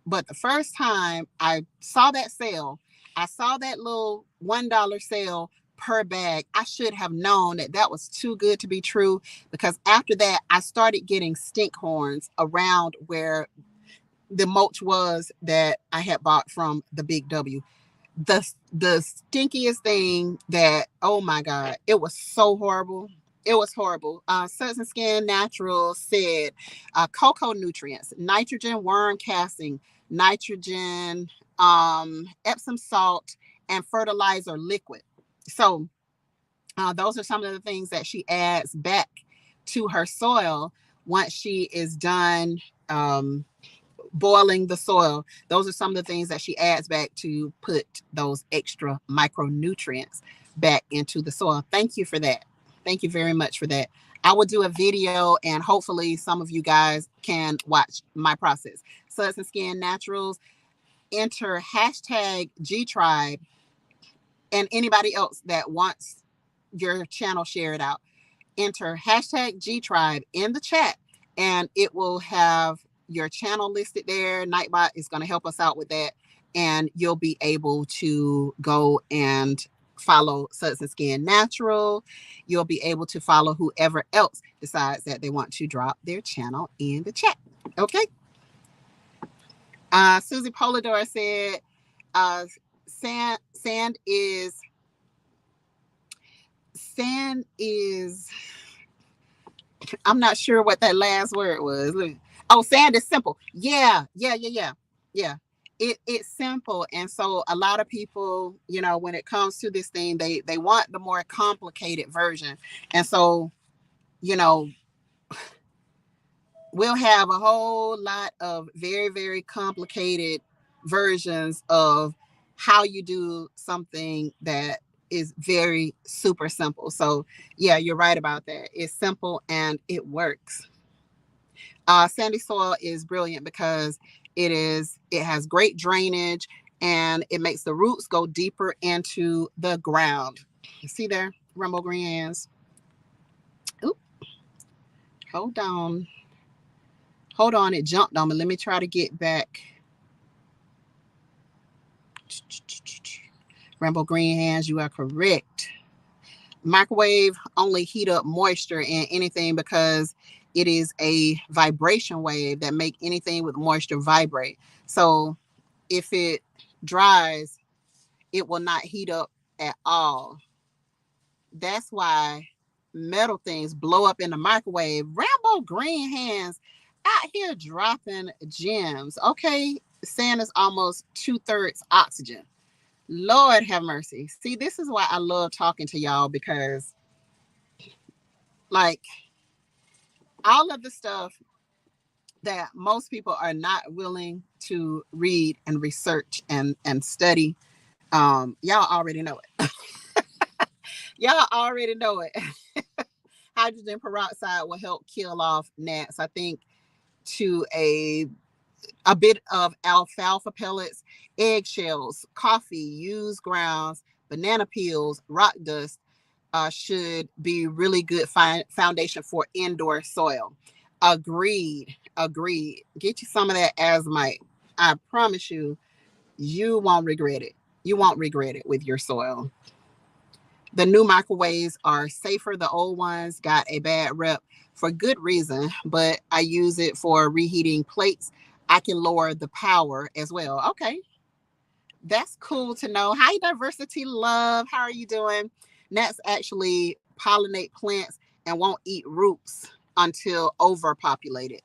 But the first time I saw that sale, I saw that little $1 sale per bag. I should have known that that was too good to be true, because after that, I started getting stink horns around where the mulch was that I had bought from the Big W. The stinkiest thing that, oh my God, it was so horrible. It was horrible. Suds and Skin Natural said cocoa nutrients, nitrogen worm casting, nitrogen, Epsom salt, and fertilizer liquid. So those are some of the things that she adds back to her soil once she is done boiling the soil. Those are some of the things that she adds back to put those extra micronutrients back into the soil. Thank you for that. Thank you very much for that. I will do a video and hopefully some of you guys can watch my process. Suds and Skin Naturals, enter hashtag G Tribe, and anybody else that wants your channel, share it out. Enter hashtag G Tribe in the chat and it will have your channel listed there. Nightbot is going to help us out with that. And you'll be able to go and follow Suds and Skin Natural. You'll be able to follow whoever else decides that they want to drop their channel in the chat. Okay. Susie Polidor said, sand is, I'm not sure what that last word was. Oh, sand is simple. Yeah. Yeah. It's simple. And so a lot of people, when it comes to this thing, they want the more complicated version. And so, you know, we'll have a whole lot of very, very complicated versions of how you do something that is very super simple. So yeah, you're right about that. It's simple and it works. Sandy soil is brilliant because it has great drainage and it makes the roots go deeper into the ground. You see there, Rumble Green Hands. Oop, hold on. Hold on, it jumped on me. Let me try to get back. Rumble Green Hands, you are correct. Microwave only heat up moisture in anything because it is a vibration wave that make anything with moisture vibrate. So if it dries, it will not heat up at all. That's why metal things blow up in the microwave. Rambo Green Hands out here dropping gems. Okay, sand is almost 2/3 oxygen. Lord have mercy. See, this is why I love talking to y'all, because like all of the stuff that most people are not willing to read and research and study, y'all already know it. Y'all already know it. Hydrogen peroxide will help kill off gnats. I think to a bit of alfalfa pellets, eggshells, coffee, used grounds, banana peels, rock dust should be really good foundation for indoor soil. Agreed. Agreed. Get you some of that azomite. I promise you, you won't regret it. You won't regret it with your soil. The new microwaves are safer. The old ones got a bad rep for good reason, but I use it for reheating plates. I can lower the power as well. Okay, that's cool to know. Hi, Diversity Love. How are you doing? Gnats actually pollinate plants and won't eat roots until overpopulated.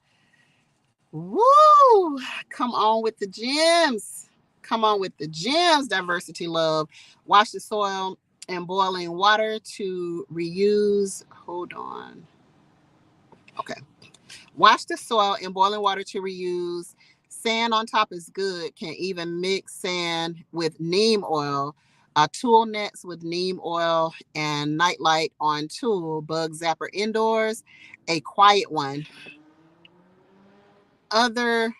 Woo! Come on with the gems. Come on with the gems, Diversity Love. Wash the soil in boiling water to reuse. Hold on. Okay. Wash the soil in boiling water to reuse. Sand on top is good. Can even mix sand with neem oil. Tool nets with neem oil and nightlight on tool, bug zapper indoors, a quiet one. Other,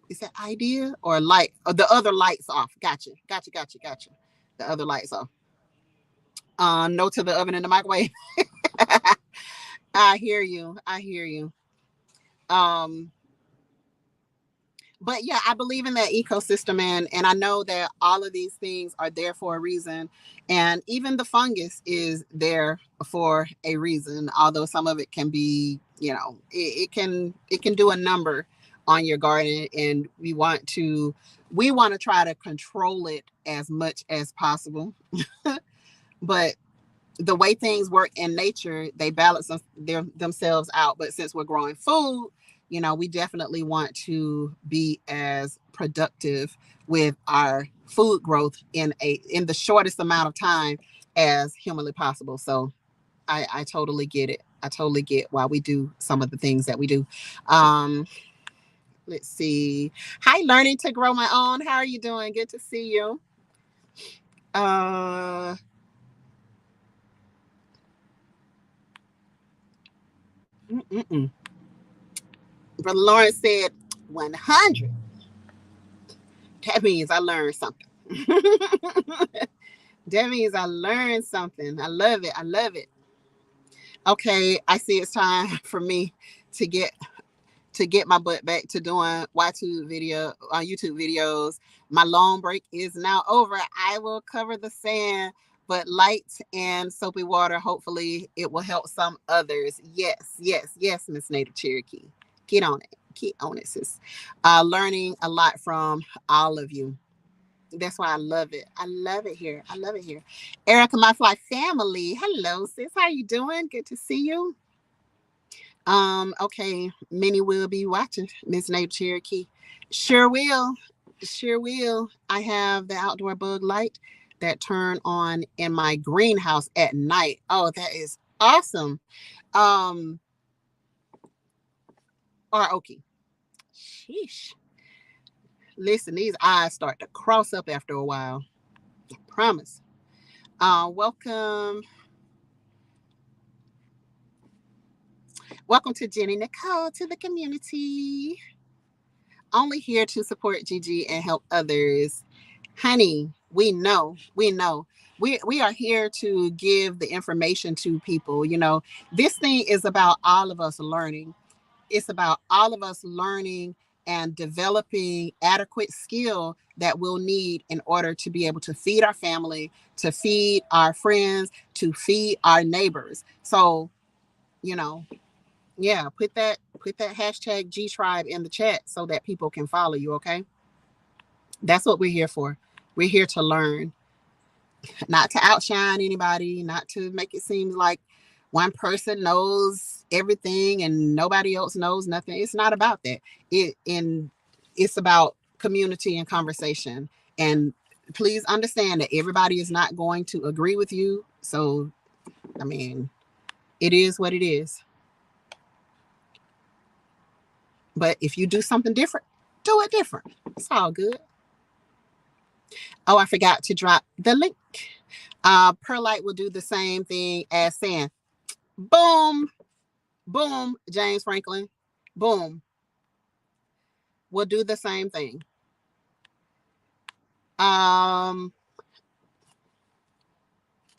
is that idea or light? Or the other lights off. Gotcha. The other lights off. No to the oven and the microwave. I hear you. I hear you. Um, but yeah, I believe in that ecosystem, and I know that all of these things are there for a reason, and even the fungus is there for a reason. Although some of it can be, it can do a number on your garden, and we want to try to control it as much as possible. But the way things work in nature, they balance themselves out. But since we're growing food, we definitely want to be as productive with our food growth in the shortest amount of time as humanly possible. So I totally get it. I totally get why we do some of the things that we do. Um, let's see. Hi, learning to grow my own. How are you doing? Good to see you. Uh, mm-mm. Brother Lawrence said 100. That means I learned something. That means I learned something. I love it. I love it. Okay, I see it's time for me to get my butt back to doing YouTube videos. My long break is now over. I will cover the sand, but light and soapy water. Hopefully, it will help some others. Yes, Miss Native Cherokee. Get on it. Get on it, sis. Learning a lot from all of you. That's why I love it. I love it here. I love it here. Erica, my fly family. Hello, sis. How you doing? Good to see you. Okay, many will be watching, Miss Native Cherokee. Sure will. Sure will. I have the outdoor bug light that turn on in my greenhouse at night. Oh, that is awesome. Um, or okay. Sheesh. Listen, these eyes start to cross up after a while. I promise. Welcome. Welcome to Jenny Nicole to the community. Only here to support Gigi and help others. Honey, we know. We are here to give the information to people. This thing is about all of us learning. It's about all of us learning and developing adequate skill that we'll need in order to be able to feed our family, to feed our friends, to feed our neighbors. So, you know, yeah, put that hashtag G Tribe in the chat so that people can follow you, okay? That's what we're here for. We're here to learn, not to outshine anybody, not to make it seem like one person knows everything and nobody else knows nothing. It's not about that. It's about community and conversation. And please understand that everybody is not going to agree with you. So, I mean, it is what it is. But if you do something different, do it different. It's all good. Oh, I forgot to drop the link. Perlite will do the same thing as sand. Boom, boom, James Franklin. Boom. Will do the same thing.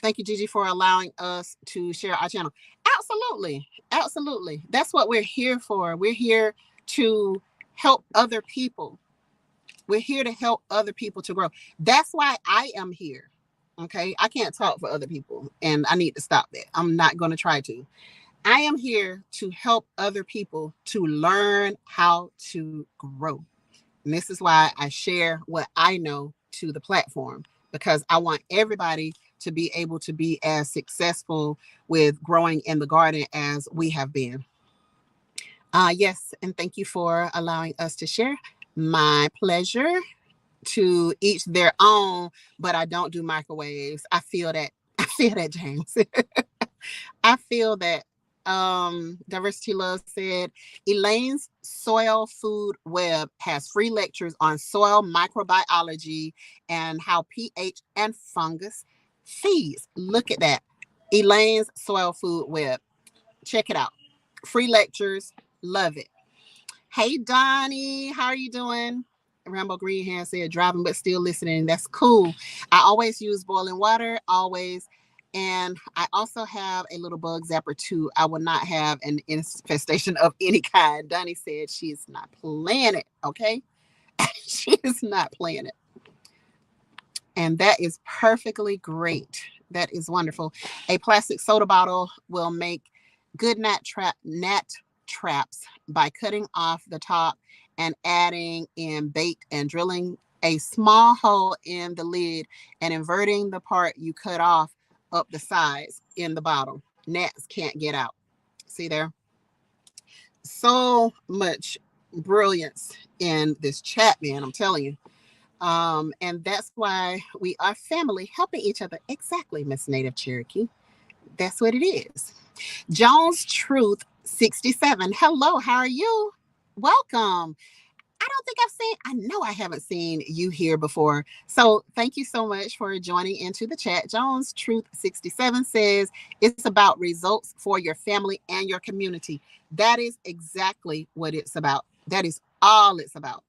Thank you, Gigi, for allowing us to share our channel. Absolutely. That's what we're here for. We're here to help other people. We're here to help other people to grow. That's why I am here. Okay. I can't talk for other people, and I need to stop that. I'm not going to try to. I am here to help other people to learn how to grow. And this is why I share what I know to the platform, because I want everybody to be able to be as successful with growing in the garden as we have been. Yes, and thank you for allowing us to share. My pleasure. To each their own, but I don't do microwaves. I feel that. I feel that, James. I feel that. Diversity Love said Elaine's Soil Food Web has free lectures on soil microbiology and how pH and fungus feeds. Look at that. Elaine's Soil Food Web. Check it out. Free lectures. Love it. Hey Donnie, how are you doing? Rambo Greenhand said driving but still listening. That's cool. I always use boiling water, always. And I also have a little bug zapper too. I will not have an infestation of any kind. Donnie said she's not playing it. Okay. She is not playing it. And that is perfectly great. That is wonderful. A plastic soda bottle will make good gnat traps by cutting off the top and adding in bait and drilling a small hole in the lid and inverting the part you cut off up the sides in the bottle. Gnats can't get out. See there? So much brilliance in this chat, man. I'm telling you. And that's why we are family helping each other. Exactly, Miss Native Cherokee. That's what it is. Jones Truth 67. Hello, how are you? Welcome. I don't think I know I haven't seen you here before. So thank you so much for joining into the chat. Jones Truth 67 says it's about results for your family and your community. That is exactly what it's about. That is all it's about.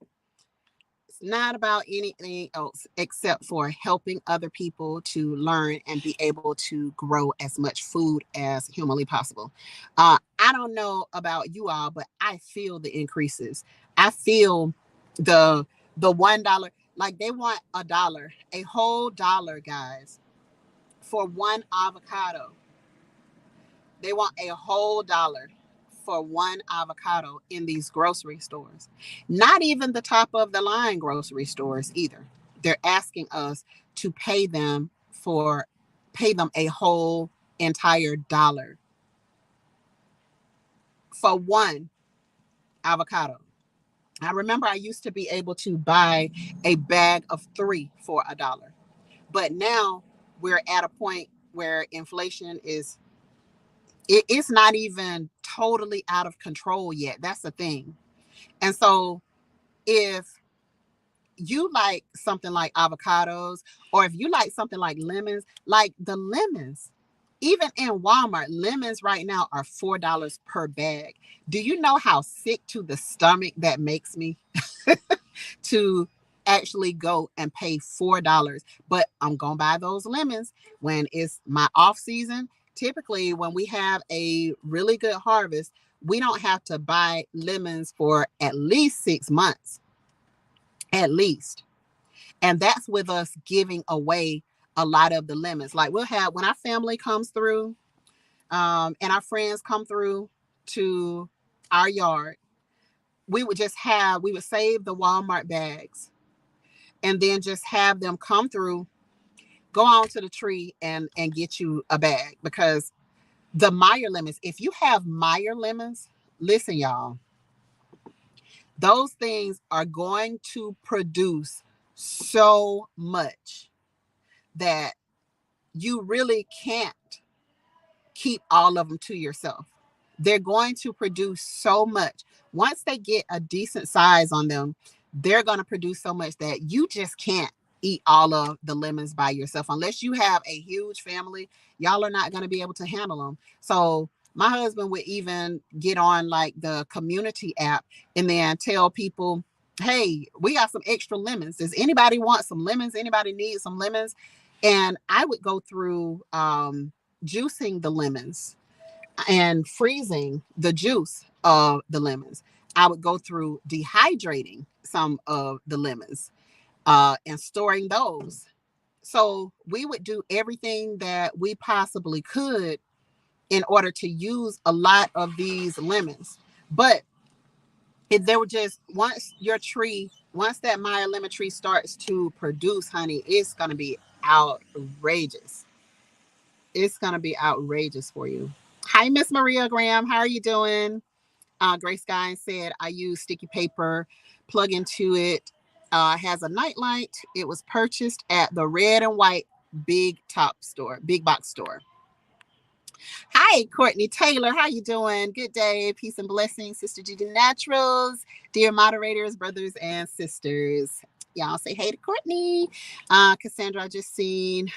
It's not about anything else except for helping other people to learn and be able to grow as much food as humanly possible. I don't know about you all, but I feel the increases. I feel the $1. Like they want a dollar, a whole dollar, guys, for one avocado. They want a whole dollar for one avocado in these grocery stores. Not even the top of the line grocery stores either. They're asking us to pay them a whole entire dollar for one avocado. I remember I used to be able to buy a bag of 3 for a dollar. But now we're at a point where inflation it's not even totally out of control yet. That's the thing. And so if you like something like avocados, or if you like something like lemons, like the lemons, even in Walmart, lemons right now are $4 per bag. Do you know how sick to the stomach that makes me to actually go and pay $4? But I'm going to buy those lemons when it's my off season. Typically, when we have a really good harvest, we don't have to buy lemons for at least 6 months, at least. And that's with us giving away a lot of the lemons. Like we'll have, when our family comes through, and our friends come through to our yard, we would save the Walmart bags and then just have them come through, go on to the tree and get you a bag. Because the Meyer lemons, if you have Meyer lemons, listen, y'all, those things are going to produce so much that you really can't keep all of them to yourself. They're going to produce so much. Once they get a decent size on them, they're going to produce so much that you just can't eat all of the lemons by yourself. Unless you have a huge family, y'all are not going to be able to handle them. So my husband would even get on like the community app and then tell people, hey, we got some extra lemons. Does anybody want some lemons? Anybody need some lemons? And I would go through juicing the lemons and freezing the juice of the lemons. I would go through dehydrating some of the lemons and storing those. So we would do everything that we possibly could in order to use a lot of these lemons. But if they were just, once that Meyer lemon tree starts to produce, honey, it's going to be outrageous. It's going to be outrageous for you. Hi, Miss Maria Graham. How are you doing? Grace Guy said, I use sticky paper, plug into it. Has a nightlight. It was purchased at the red and white big box store. Hi, Courtney Taylor. How you doing? Good day. Peace and blessings, Sister Gigi Naturals, dear moderators, brothers and sisters. Y'all say hey to Courtney. Cassandra, I just seen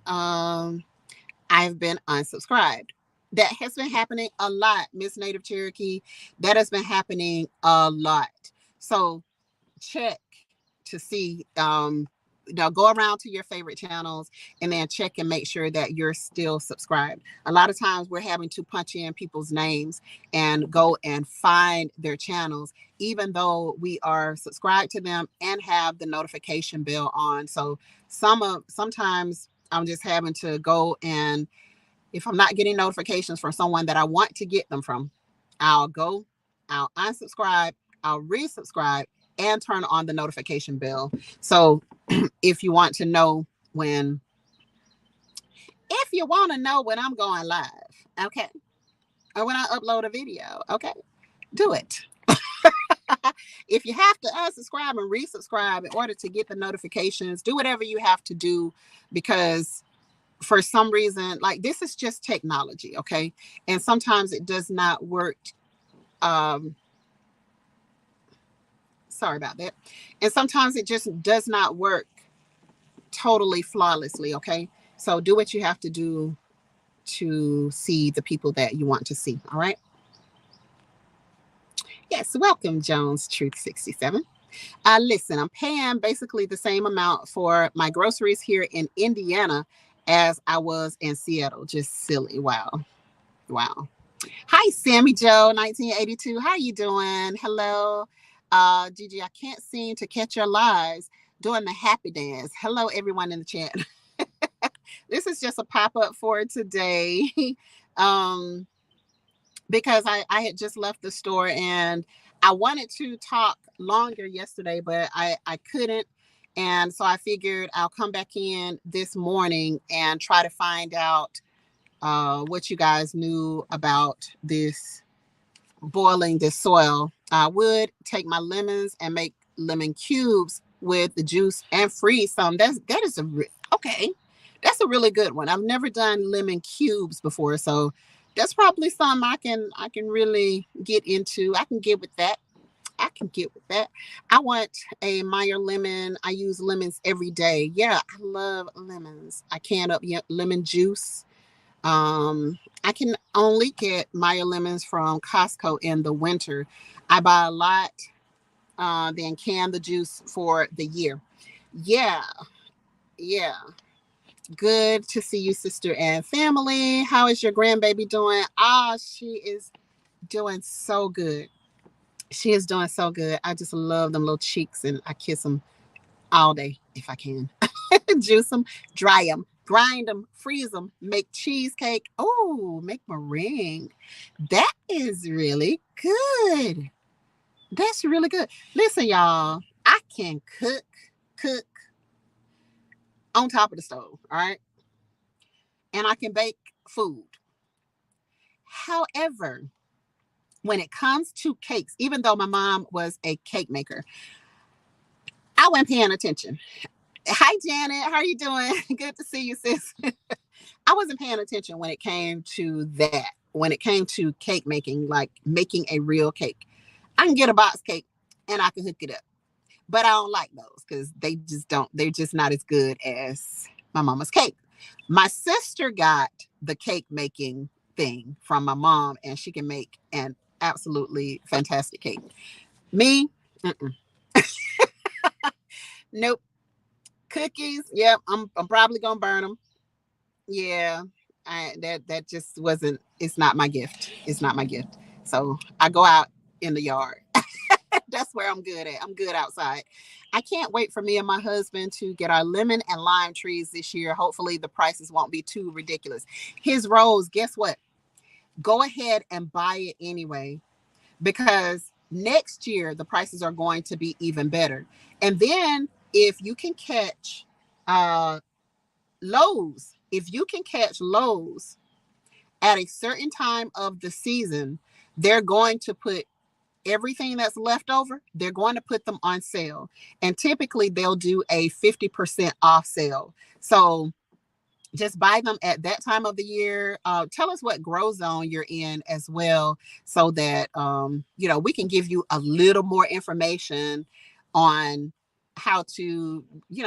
I've been unsubscribed. That has been happening a lot, Miss Native Cherokee. That has been happening a lot. So check to see go around to your favorite channels and then check and make sure that you're still subscribed. A lot of times we're having to punch in people's names and go and find their channels even though we are subscribed to them and have the notification bell on. So sometimes I'm just having to go, and if I'm not getting notifications from someone that I want to get them from, I'll go, I'll unsubscribe, I'll resubscribe, and turn on the notification bell. So if you want to know when, if you want to know when I'm going live, okay, or when I upload a video, okay, do it. If you have to unsubscribe and resubscribe in order to get the notifications, do whatever you have to do, because for some reason, like, this is just technology, okay? And sometimes it does not work. Sorry about that. And sometimes it just does not work totally flawlessly, okay? So do what you have to do to see the people that you want to see, all right? Yes, welcome, Jones Truth 67. Listen, I'm paying basically the same amount for my groceries here in Indiana as I was in Seattle. Just silly. Wow. Wow. Hi, Sammy Joe, 1982. How you doing? Hello. Gigi, I can't seem to catch your lives doing the happy dance. Hello, everyone in the chat. This is just a pop-up for today. um, because I had just left the store and I wanted to talk longer yesterday, but I couldn't. And so I figured I'll come back in this morning and try to find out what you guys knew about this boiling this soil. I would take my lemons and make lemon cubes with the juice and freeze some. That is okay. That's a really good one. I've never done lemon cubes before, so that's probably something I can really get into. I can get with that. I can get with that. I want a Meyer lemon. I use lemons every day. Yeah, I love lemons. I can up lemon juice. I can only get Meyer lemons from Costco in the winter. I buy a lot, then can the juice for the year. Yeah, yeah. Good to see you, sister and family. How is your grandbaby doing? She is doing so good. She is doing so good. I just love them little cheeks, and I kiss them all day if I can. Juice them, dry them, grind them, freeze them, make cheesecake. Oh, make meringue. That is really good. That's really good. Listen, y'all, I can cook on top of the stove, all right? And I can bake food. However, when it comes to cakes, even though my mom was a cake maker, I wasn't paying attention. Hi, Janet. How are you doing? Good to see you, sis. I wasn't paying attention when it came to that. When it came to cake making, like making a real cake, I can get a box cake and I can hook it up. But I don't like those because they're just not as good as my mama's cake. My sister got the cake making thing from my mom, and she can make an absolutely fantastic cake. Me, mm-mm. Nope. Cookies, yep, I'm probably gonna burn them. Yeah, that just wasn't. It's not my gift. It's not my gift. So I go out in the yard. That's where I'm good at. I'm good outside. I can't wait for me and my husband to get our lemon and lime trees this year. Hopefully the prices won't be too ridiculous. His rose, guess what? Go ahead and buy it anyway, because next year the prices are going to be even better. And then if you can catch uh Lowe's, if you can catch Lowe's at a certain time of the season, they're going to put everything that's left over, they're going to put them on sale. And typically they'll do a 50% off sale. So just buy them at that time of the year. Tell us what grow zone you're in as well, so that we can give you a little more information on how to,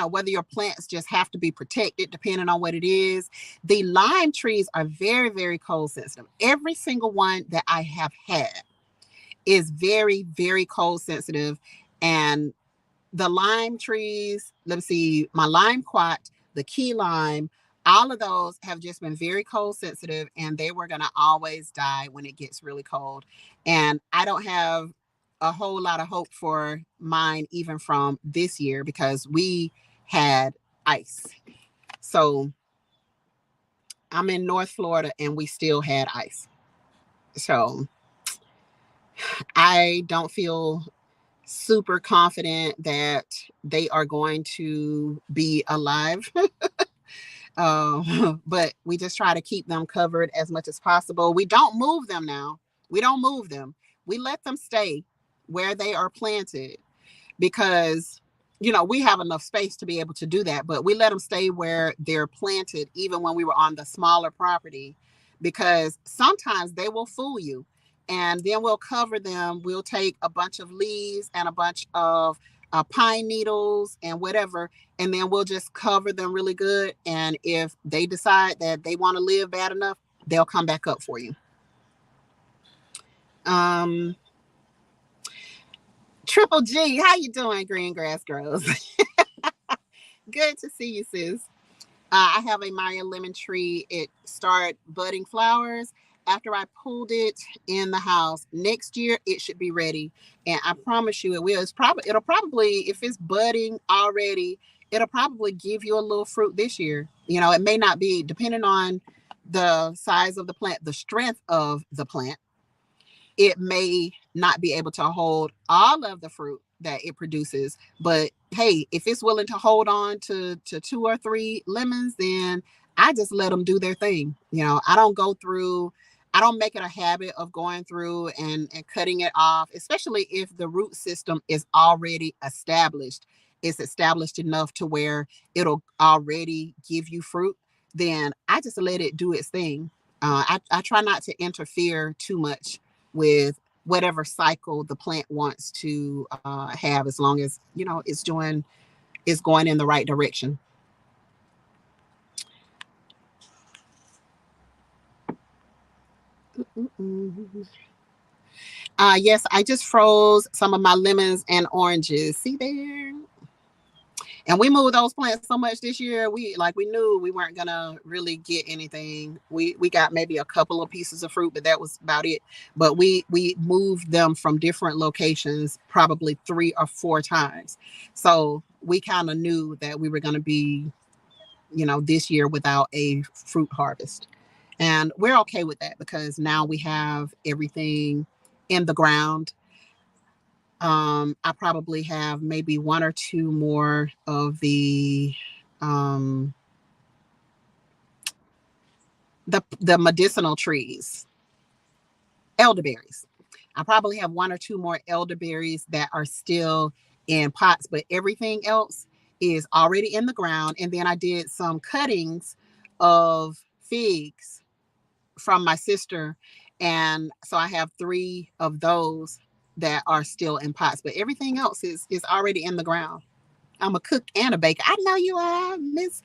whether your plants just have to be protected depending on what it is. The lime trees are very, very cold sensitive. Every single one that I have had is very, very cold sensitive. And the lime trees, let me see, my lime quat, the key lime, all of those have just been very cold sensitive, and they were going to always die when it gets really cold. And I don't have a whole lot of hope for mine even from this year, because we had ice. So I'm in North Florida and we still had ice. So I don't feel super confident that they are going to be alive. But we just try to keep them covered as much as possible. We don't move them now. We don't move them. We let them stay where they are planted, because we have enough space to be able to do that, but we let them stay where they're planted even when we were on the smaller property, because sometimes they will fool you. And then we'll cover them. We'll take a bunch of leaves and a bunch of pine needles and whatever, and then we'll just cover them really good. And if they decide that they want to live bad enough, they'll come back up for you. um Triple G, how you doing? Green Grass Grows. Good to see you, sis. I have a Maya lemon tree. It started budding flowers after I pulled it in the house. Next year, it should be ready, and I promise you, it will. It'll probably, if it's budding already, it'll probably give you a little fruit this year. It may not be, depending on the size of the plant, the strength of the plant. It may not be able to hold all of the fruit that it produces, but hey, if it's willing to hold on to two or three lemons, then I just let them do their thing. I don't make it a habit of going through and cutting it off, especially if the root system is already established. It's established enough to where it'll already give you fruit. Then I just let it do its thing. I try not to interfere too much with whatever cycle the plant wants to have, as long as it's going in the right direction. Yes, I just froze some of my lemons and oranges. See there? And we moved those plants so much this year. We knew we weren't gonna really get anything. We got maybe a couple of pieces of fruit, but that was about it. But we moved them from different locations probably 3 or 4 times. So we kind of knew that we were gonna be, this year without a fruit harvest. And we're okay with that, because now we have everything in the ground. I probably have maybe one or two more of um, the medicinal trees, elderberries. I probably have one or two more elderberries that are still in pots, but everything else is already in the ground. And then I did some cuttings of figs from my sister, and so I have 3 of those that are still in pots, but everything else is already in the ground. I'm a cook and a baker. I know you are, Miss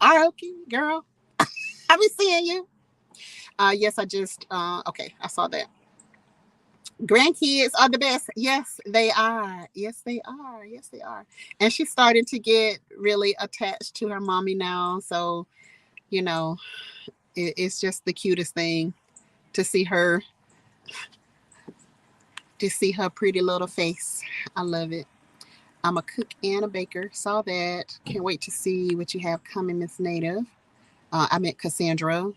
Aoki, girl. I be seeing you. Yes, I just okay, I saw that. Grandkids are the best. Yes, they are. Yes, they are. Yes, they are. And she's starting to get really attached to her mommy now. So, you know, it's just the cutest thing to see her, to see her pretty little face. I love it. I'm a cook and a baker. Saw that. Can't wait to see what you have coming, Miss Native. I met Cassandra.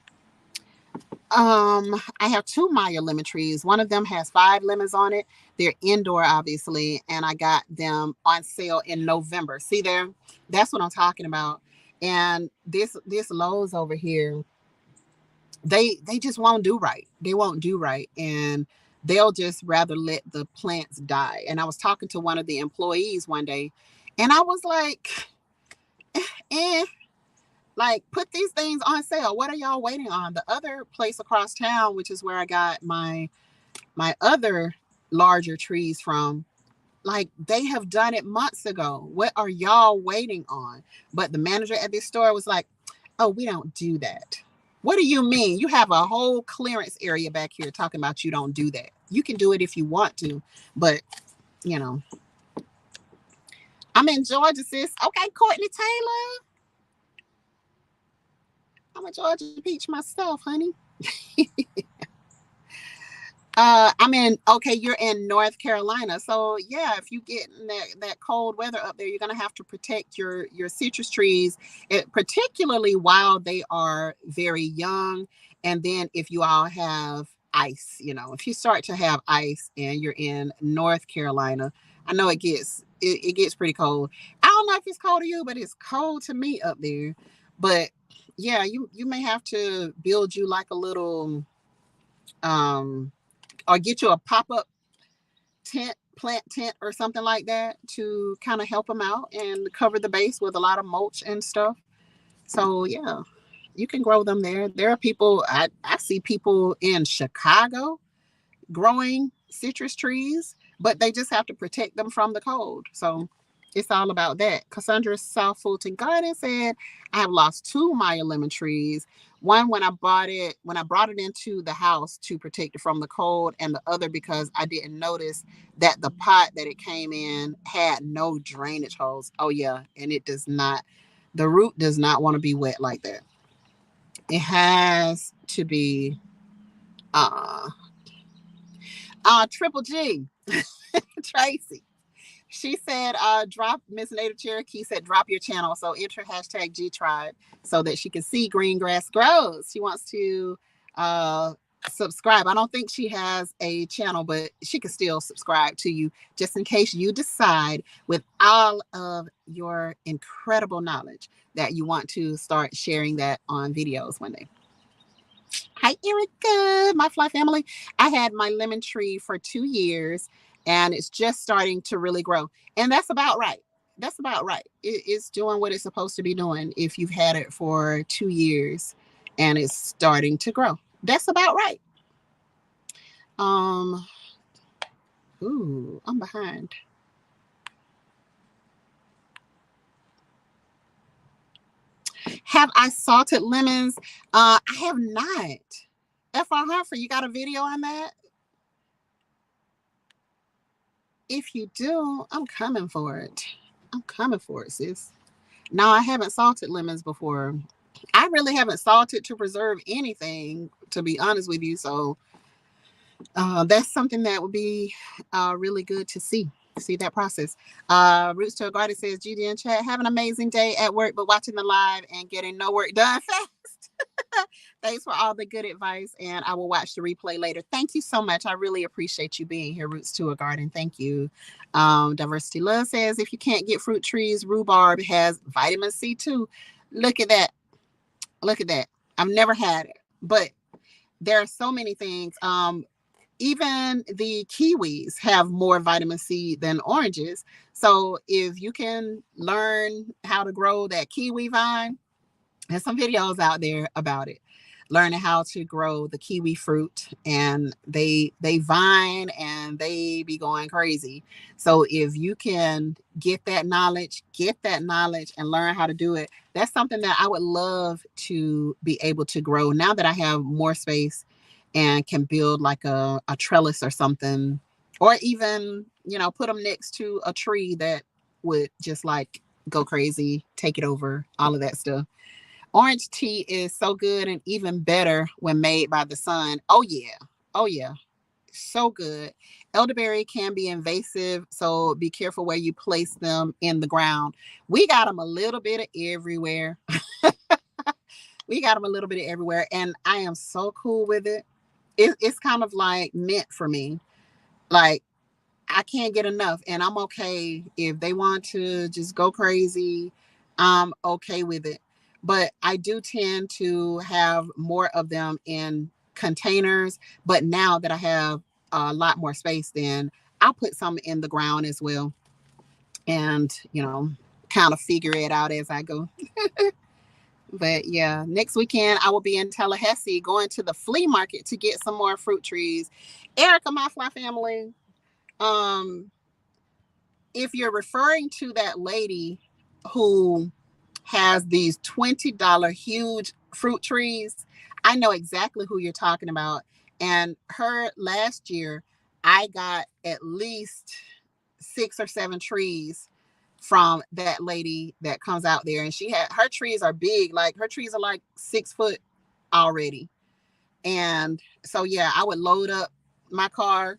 I have 2 Maya lemon trees. One of them has 5 lemons on it. They're indoor, obviously, and I got them on sale in November. See there? That's what I'm talking about. And this Lowe's over here, they just won't do right. They won't do right, and they'll just rather let the plants die. And I was talking to one of the employees one day, and I was like, eh, Like, put these things on sale. What are y'all waiting on? The other place across town, which is where I got my other larger trees from, like, they have done it months ago. What are y'all waiting on? But the manager at this store was like, oh, we don't do that. What do you mean? You have a whole clearance area back here talking about you don't do that. You can do it if you want to, but you know, I'm in Georgia, sis. Okay, Courtney Taylor. I'm a Georgia peach myself, honey. I'm in. Okay, you're in North Carolina, so yeah. If you get that cold weather up there, you're gonna have to protect your citrus trees, particularly while they are very young. And then if you all have ice, if you start to have ice and you're in North Carolina, I know it gets pretty cold. I don't know if it's cold to you, but it's cold to me up there. But yeah, you may have to build you like a little um or get you a pop-up plant tent or something like that to kind of help them out and cover the base with a lot of mulch and stuff. So yeah, you can grow them there. There are people, I see people in Chicago growing citrus trees, but they just have to protect them from the cold. So it's all about that. Cassandra South Fulton Garden said, I have lost two Meyer lemon trees. One when I brought it into the house to protect it from the cold, and the other because I didn't notice that the pot that it came in had no drainage holes. Oh yeah, and it does not. The root does not want to be wet like that. It has to be uh Triple G. Tracy. She said, drop Miss Native Cherokee said, drop your channel. So enter hashtag G Tribe so that she can see Green Grass Grows. She wants to subscribe. I don't think she has a channel, but she can still subscribe to you just in case you decide, with all of your incredible knowledge, that you want to start sharing that on videos one day. Hi, Erica, my fly family. I had my lemon tree for 2 years and it's just starting to really grow. And that's about right. That's about right. It's doing what it's supposed to be doing if you've had it for 2 years and it's starting to grow. That's about right. Um, ooh, I'm behind. Have I salted lemons? I have not. F.R. Humphrey, you got a video on that? If you do, I'm coming for it. I'm coming for it, sis. No, I haven't salted lemons before. I really haven't salted to preserve anything, to be honest with you. So that's something that would be really good to see that process. Roots to a Garden says, GD in chat, have an amazing day at work, but watching the live and getting no work done fast. Thanks for all the good advice, and I will watch the replay later. Thank you so much. I really appreciate you being here, Roots to a Garden. Thank you. Diversity Love says, if you can't get fruit trees, rhubarb has vitamin C too. Look at that. Look at that. I've never had it, but there are so many things. Even the kiwis have more vitamin C than oranges. So if you can learn how to grow that kiwi vine, there's some videos out there about it, learning how to grow the kiwi fruit, and they vine and they be going crazy. So if you can get that knowledge and learn how to do it, that's something that I would love to be able to grow now that I have more space and can build like a trellis or something, or even put them next to a tree that would just like go crazy, take it over, all of that stuff. Orange tea is so good and even better when made by the sun. Oh yeah. Oh yeah. So good. Elderberry can be invasive, so be careful where you place them in the ground. We got them a little bit of everywhere. We got them a little bit of everywhere, and I am so cool with it. It's kind of like meant for me. Like, I can't get enough, and I'm okay if they want to just go crazy. I'm okay with it. But I do tend to have more of them in containers. But now that I have a lot more space, then I'll put some in the ground as well, and kind of figure it out as I go. But yeah, next weekend I will be in Tallahassee going to the flea market to get some more fruit trees. Erica, my fly family, um, if you're referring to that lady who has these $20 huge fruit trees, I know exactly who you're talking about. And her last year, I got at least 6 or 7 trees from that lady that comes out there. And she had her trees are big, like her trees are like 6 foot already. And so, yeah, I would load up my car,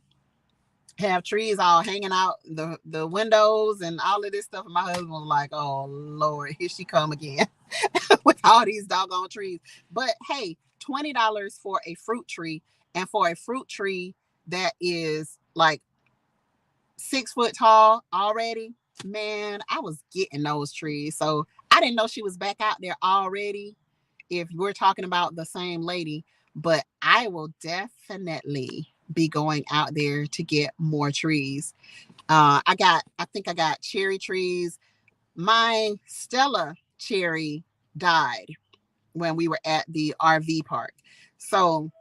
have trees all hanging out the windows and all of this stuff. And my husband was like, "Oh Lord, here she come again with all these doggone trees." But hey, $20 for a fruit tree, and for a fruit tree that is like 6 foot tall already, man, I was getting those trees. So I didn't know she was back out there already. If we're talking about the same lady, but I will definitely be going out there to get more trees. I think I got cherry trees. My Stella cherry died when we were at the RV park. So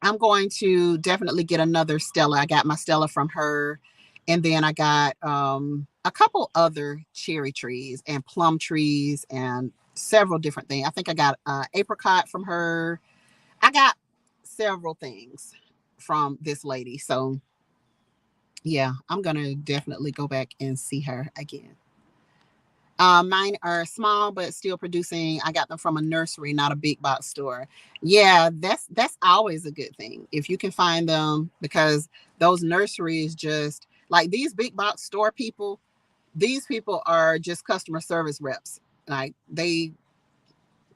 I'm going to definitely get another Stella. I got my Stella from her. And then I got a couple other cherry trees and plum trees and several different things. I think I got apricot from her. I got several things from this lady. So yeah, I'm gonna definitely go back and see her again. Mine are small but still producing. I got them from a nursery, not a big box store. Yeah, that's always a good thing if you can find them, because those nurseries just like these big box store people. These people are just customer service reps. Like they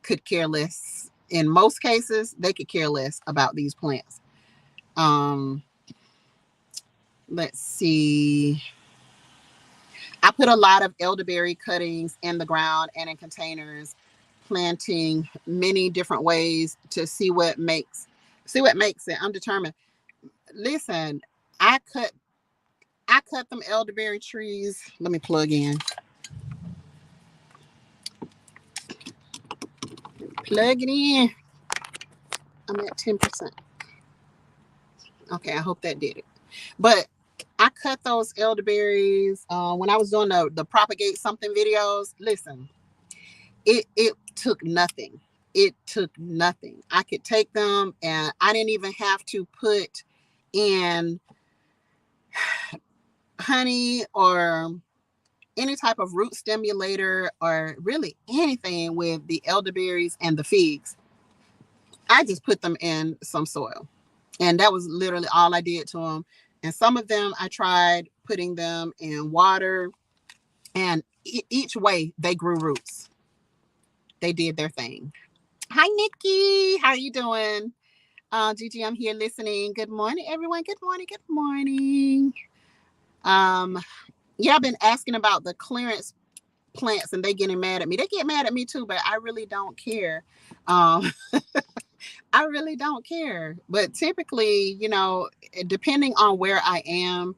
could care less. In most cases, they could care less about these plants. Um, let's see. I put a lot of elderberry cuttings in the ground and in containers, planting many different ways to see what makes it. I'm determined. Listen, I cut I cut them elderberry trees. Let me plug in. Plug it in. I'm at 10%. Okay, I hope that did it. But I cut those elderberries when I was doing the propagate something videos. Listen, it took nothing. It took nothing. I could take them and I didn't even have to put in honey or any type of root stimulator or really anything with the elderberries and the figs. I just put them in some soil. And that was literally all I did to them. And some of them I tried putting them in water, and each way they grew roots. They did their thing. Hi, Nikki. How are you doing? Gigi, I'm here listening. Good morning, everyone. Good morning. Good morning. Um, yeah, I've been asking about the clearance plants and they getting mad at me. They get mad at me too, but I really don't care. Um, I really don't care. But typically, depending on where I am,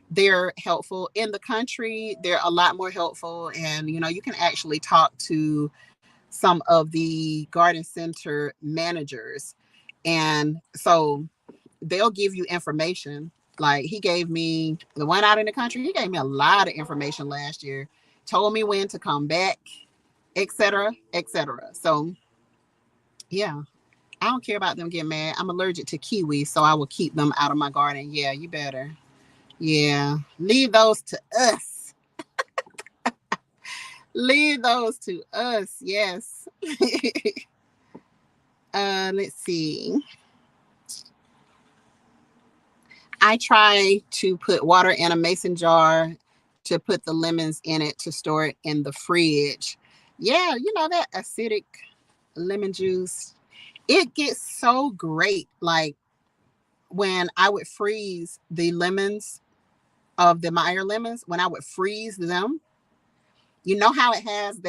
they're helpful. In the country, they're a lot more helpful. And, you can actually talk to some of the garden center managers. And so they'll give you information. Like he gave me the one out in the country, he gave me a lot of information last year, told me when to come back, etc., etc. So yeah, I don't care about them getting mad. I'm allergic to kiwis, so I will keep them out of my garden. Yeah, you better. Yeah, leave those to us. Leave those to us. Yes. Let's see. I try to put water in a mason jar to put the lemons in it to store it in the fridge. Yeah, that acidic lemon juice. It gets so great. Like when I would freeze the lemons of the Meyer lemons, when I would freeze them, you know how it has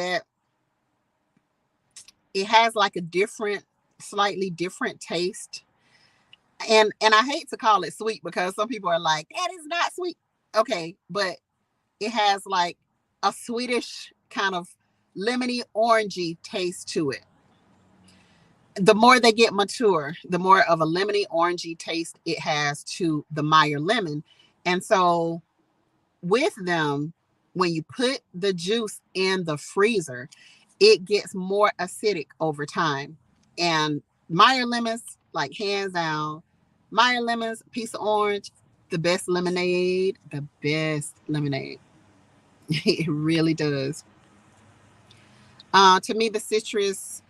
like a different, slightly different taste. And I hate to call it sweet because some people are like, that is not sweet. Okay, but it has like a sweetish kind of lemony orangey taste to it. The more they get mature, the more of a lemony orangey taste it has to the Meyer lemon. And so with them, when you put the juice in the freezer, it gets more acidic over time. And Meyer lemons, like hands down, Meyer lemons, piece of orange, the best lemonade, the best lemonade. It really does. To me, the citrus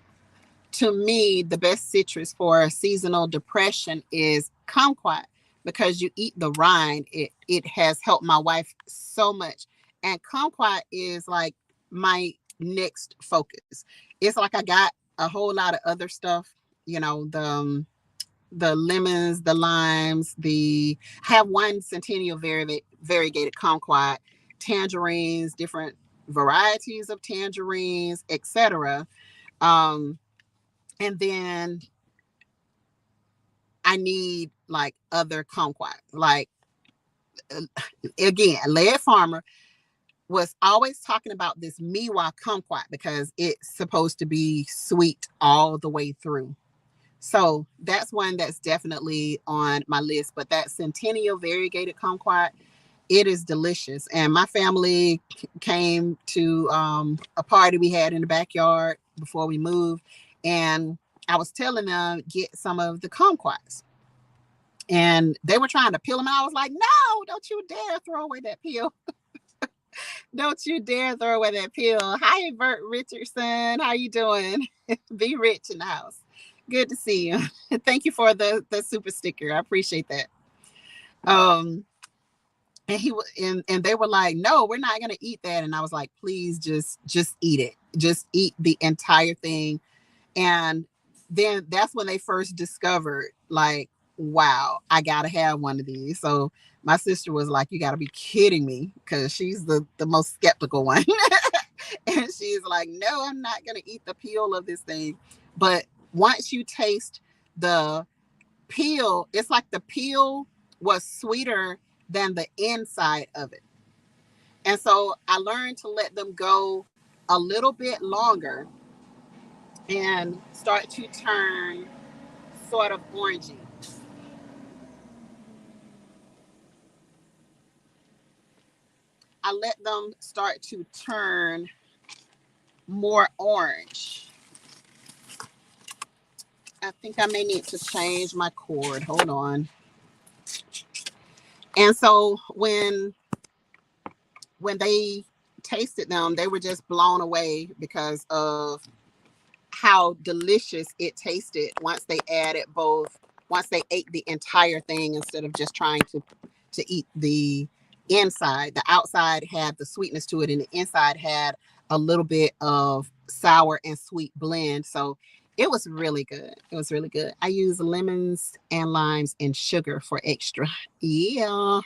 to me, the best citrus for seasonal depression is kumquat because you eat the rind. It has helped my wife so much. And kumquat is like my next focus. It's like I got a whole lot of other stuff, you know, the lemons, the limes, the have one centennial variegated kumquat, tangerines, different varieties of tangerines, etc. Um, and then I need like other kumquat. Like uh, again, Led Farmer was always talking about this Miwa kumquat because it's supposed to be sweet all the way through. So that's one that's definitely on my list. But that Centennial variegated kumquat, it is delicious. And my family came to a party we had in the backyard before we moved, and I was telling them get some of the kumquats, and they were trying to peel them. And I was like, no, don't you dare throw away that peel. Don't you dare throw away that peel. Hi, Bert Richardson. How you doing? Be rich in the house. Good to see you. Thank you for the super sticker. I appreciate that. Um, and and they were like, no, we're not gonna eat that. And I was like, please just eat it. Just eat the entire thing. And then that's when they first discovered, like, wow, I gotta have one of these. So my sister was like, you gotta be kidding me, because she's the most skeptical one. And she's like, no, I'm not gonna eat the peel of this thing. But once you taste the peel, it's like the peel was sweeter than the inside of it. And so I learned to let them go a little bit longer and start to turn sort of orangey. I let them start to turn more orange. I think I may need to change my cord. Hold on. And so when they tasted them, they were just blown away because of how delicious it tasted once they ate the entire thing instead of just trying to eat the inside. The outside had the sweetness to it, and the inside had a little bit of sour and sweet blend. So it was really good. It was really good. I use lemons and limes and sugar for extra. Yeah.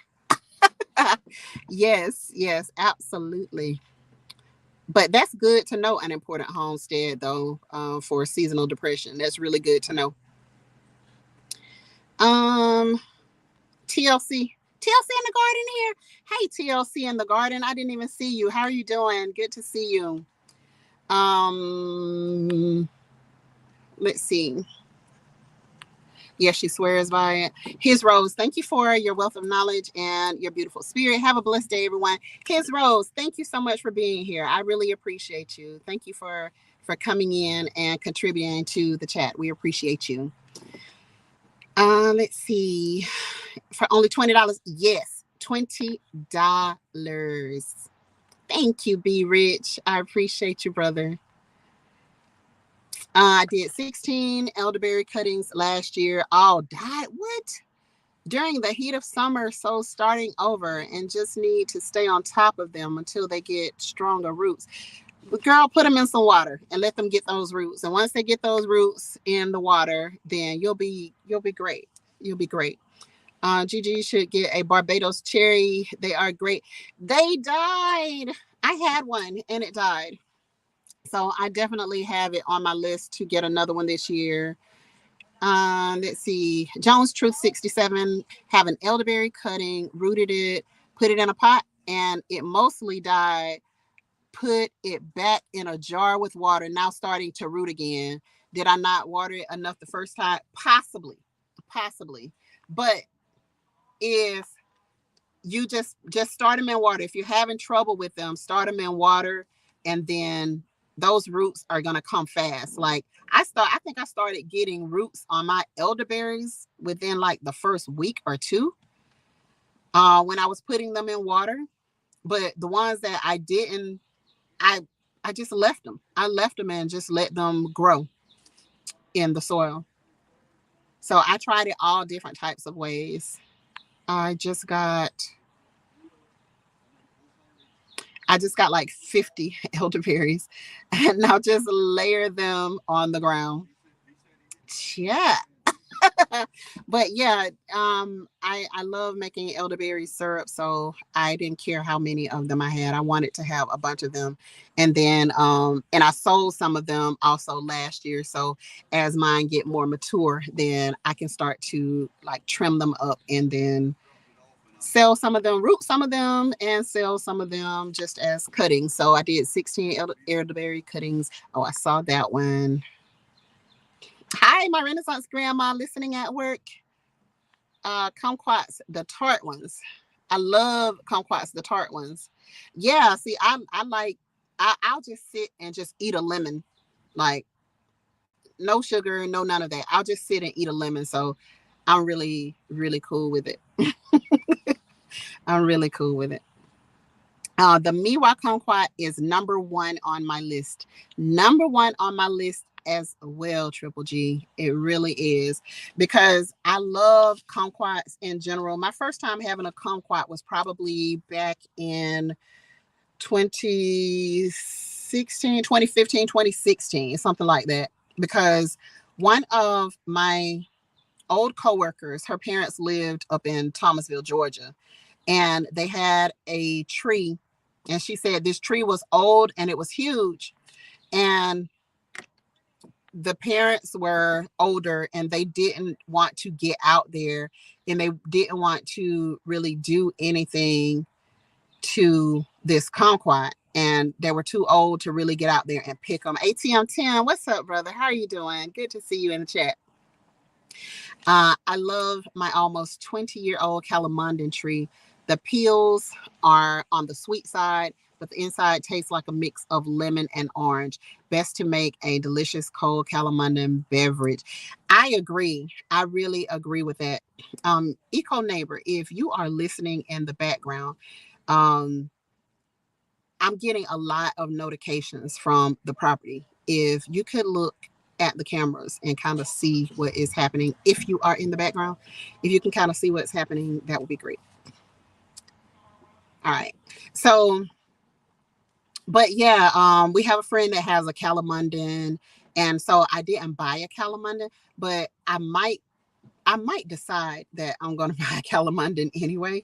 Yes, absolutely. But that's good to know, an important homestead though, for seasonal depression. That's really good to know. Um, TLC in the garden here. Hey, TLC in the garden. I didn't even see you. How are you doing? Good to see you. Um, let's see. Yes, she swears by it. His Rose, thank you for your wealth of knowledge and your beautiful spirit. Have a blessed day, everyone. His Rose, thank you so much for being here. I really appreciate you. Thank you for coming in and contributing to the chat. We appreciate you. Let's see. For only $20. Yes, $20. Thank you, Be Rich. I appreciate you, brother. I did 16 elderberry cuttings last year. All died. What? During the heat of summer, so starting over and just need to stay on top of them until they get stronger roots. But girl, put them in some water and let them get those roots. And once they get those roots in the water, then you'll be great. You'll be great. Gigi should get a Barbados cherry. They are great. They died. I had one and it died. So I definitely have it on my list to get another one this year. Let's see. Jones Truth 67 have an elderberry cutting, rooted it, put it in a pot, and it mostly died put it back in a jar with water, now starting to root again. Did I not water it enough the first time? Possibly, possibly. But if you just start them in water, if you're having trouble with them, start them in water, and then those roots are gonna come fast. Like I think I started getting roots on my elderberries within like the first week or two, when I was putting them in water. But the ones that I didn't, I I just left them. I left them and just let them grow in the soil. So I tried it all different types of ways. I just got I just got like 50 elderberries, and now just layer them on the ground. Yeah. But yeah, I love making elderberry syrup, so I didn't care how many of them I had. I wanted to have a bunch of them, and then and I sold some of them also last year. So as mine get more mature, then I can start to like trim them up and then sell some of them, root some of them, and sell some of them just as cuttings. So I did 16 elderberry cuttings. Oh, I saw that one. Hi, my Renaissance grandma listening at work. Kumquats, the tart ones. I love kumquats, the tart ones. Yeah, see, I like I'll just sit and just eat a lemon, like no sugar, no none of that. I'll just sit and eat a lemon. So I'm really really cool with it. I'm really cool with it. The Miwa kumquat is number one on my list. Number one on my list as well, Triple G. It really is, because I love kumquats in general. My first time having a kumquat was probably back in 2016, 2015, 2016, something like that. Because one of my old coworkers, her parents lived up in Thomasville, Georgia, and they had a tree, and she said this tree was old and it was huge, and the parents were older and they didn't want to get out there, and they didn't want to really do anything to this kumquat, and they were too old to really get out there and pick them. ATM 10, what's up, brother? How are you doing? Good to see you in the chat. I love my almost 20-year-old calamandan tree. The peels are on the sweet side, but the inside tastes like a mix of lemon and orange. Best to make a delicious cold calamandan beverage. I agree. I really agree with that. Eco neighbor, if you are listening in the background, um, I'm getting a lot of notifications from the property. If you could look at the cameras and kind of see what is happening, if you are in the background, if you can kind of see what's happening, that would be great. All right. So, but yeah, we have a friend that has a calamandan, and so I didn't buy a calamandan, but I might decide that I'm going to buy a calamandan anyway.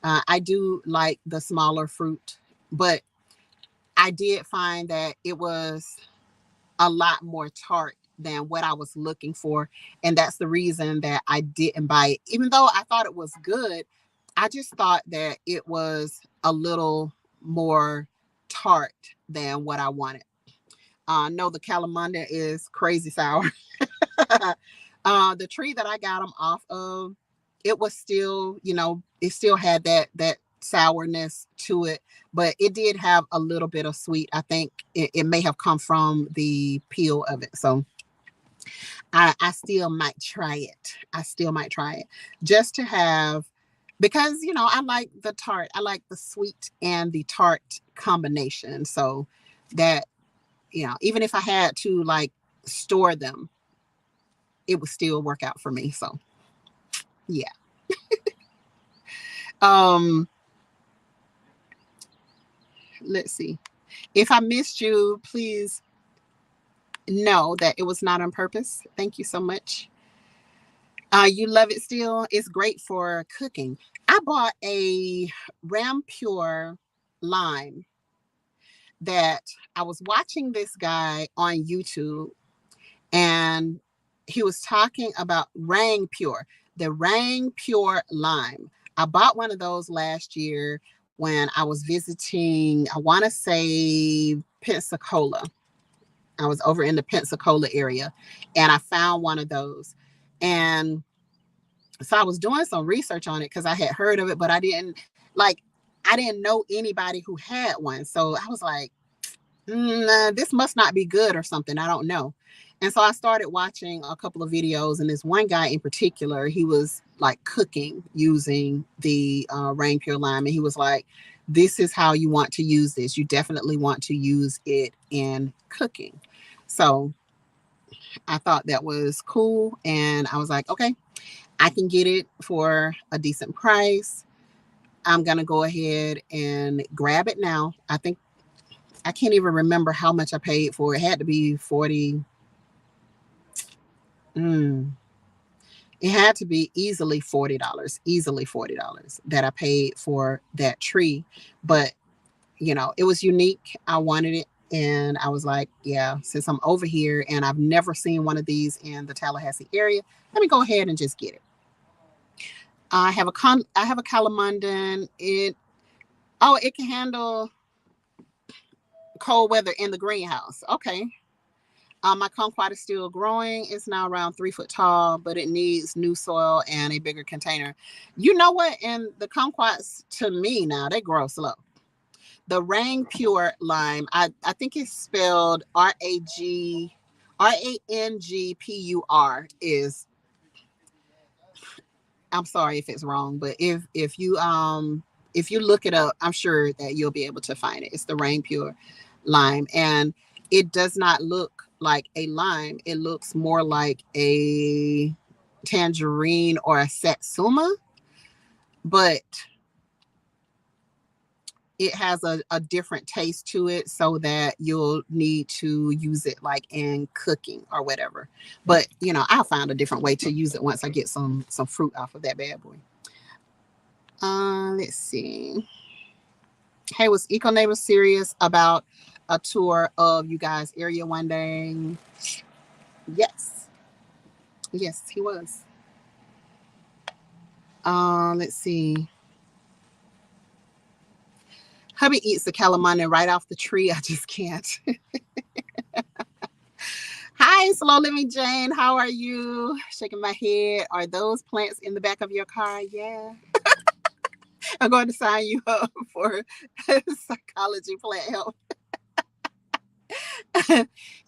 I do like the smaller fruit, but I did find that it was a lot more tart than what I was looking for. And that's the reason that I didn't buy it. Even though I thought it was good, I just thought that it was a little more tart than what I wanted. No, the calamanda is crazy sour. The tree that I got them off of, it was still, it still had that sourness to it, but it did have a little bit of sweet. I think it may have come from the peel of it. So I still might try it. I still might try it just to have, because I like the tart. I like the sweet and the tart combination. So that, even if I had to like store them, it would still work out for me. So yeah. Um, let's see. If I missed you, please know that it was not on purpose. Thank you so much. You love it still. It's great for cooking. I bought a Ram Pure lime that I was watching this guy on YouTube, and he was talking about the Rang Pure lime. I bought one of those last year when I was visiting, I want to say Pensacola. I was over in the Pensacola area and I found one of those. And so I was doing some research on it because I had heard of it, but I didn't know anybody who had one. So I was like, this must not be good or something. I don't know. And so I started watching a couple of videos, and this one guy in particular, he was like cooking using the Rain Pure Lime, and he was like, "This is how you want to use this. You definitely want to use it in cooking." So I thought that was cool, and I was like, "Okay, I can get it for a decent price. I'm gonna go ahead and grab it now." I think I can't even remember how much I paid for it. It had to be 40. Mm, it had to be easily $40 that I paid for that tree. But, it was unique. I wanted it. And I was like, yeah, since I'm over here and I've never seen one of these in the Tallahassee area, let me go ahead and just get it. I have a Calamondon. It can handle cold weather in the greenhouse. Okay. My kumquat is still growing. It's now around 3 foot tall, but it needs new soil and a bigger container. You know what? And the kumquats, to me now, they grow slow. The Rain Pure Lime, I think it's spelled RANGPUR is, I'm sorry if it's wrong, but if you look it up, I'm sure that you'll be able to find it. It's the Rain Pure Lime, and it does not look like a lime. It looks more like a tangerine or a satsuma, but it has a different taste to it, so that you'll need to use it like in cooking or whatever. But I'll find a different way to use it once I get some fruit off of that bad boy. Let's see. Hey, was Eco Neighbor serious about a tour of you guys' area one day? Yes. Yes, he was. Let's see. Hubby eats the calamari right off the tree. I just can't. Hi, Slow Living Jane. How are you? Shaking my head. Are those plants in the back of your car? Yeah. I'm going to sign you up for psychology plant help.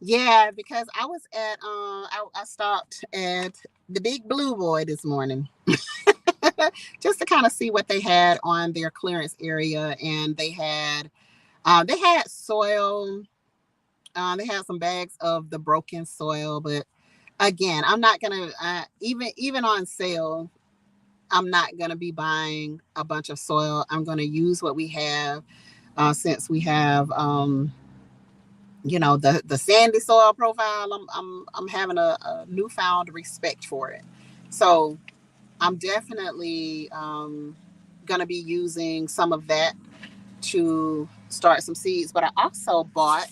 Yeah, because I was at I stopped at the Big Blue Boy this morning just to kind of see what they had on their clearance area, and they had soil. They had some bags of the broken soil, but again, I'm not gonna even on sale. I'm not gonna be buying a bunch of soil. I'm gonna use what we have, since we have the sandy soil profile. I'm having a newfound respect for it. So I'm definitely gonna be using some of that to start some seeds. But I also bought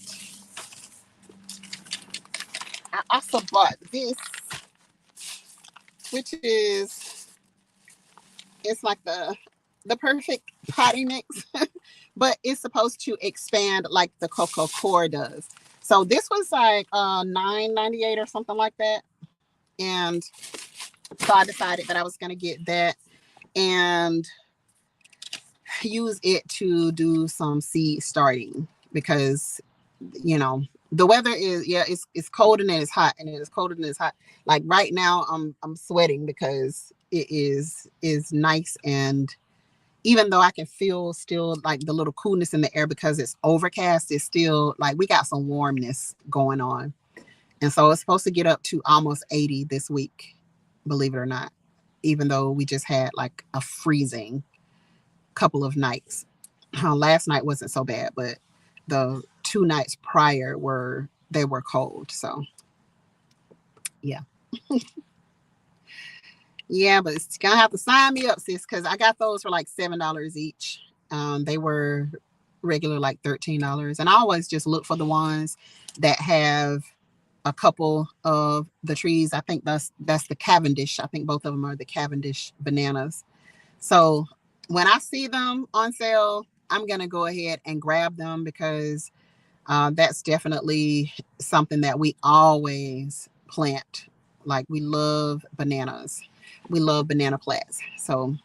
this, which is, it's like the perfect potting mix, but it's supposed to expand like the cocoa core does. So this was like $9.98 or something like that, and so I decided that I was gonna get that and use it to do some seed starting, because the weather is, yeah, it's cold and then it's hot and then it's cold and then it's hot. Like right now I'm sweating because it is nice, and even though I can feel still like the little coolness in the air because it's overcast, it's still like we got some warmness going on. And so it's supposed to get up to almost 80 this week, believe it or not, even though we just had like a freezing couple of nights. Last night wasn't so bad, but the 2 nights prior were cold. So yeah. Yeah, but it's gonna have to sign me up, sis, because I got those for like $7 each. They were regular like $13, and I always just look for the ones that have a couple of the trees. I think that's the Cavendish. I think both of them are the Cavendish bananas. So when I see them on sale, I'm going to go ahead and grab them because that's definitely something that we always plant. Like we love bananas. We love banana plants. So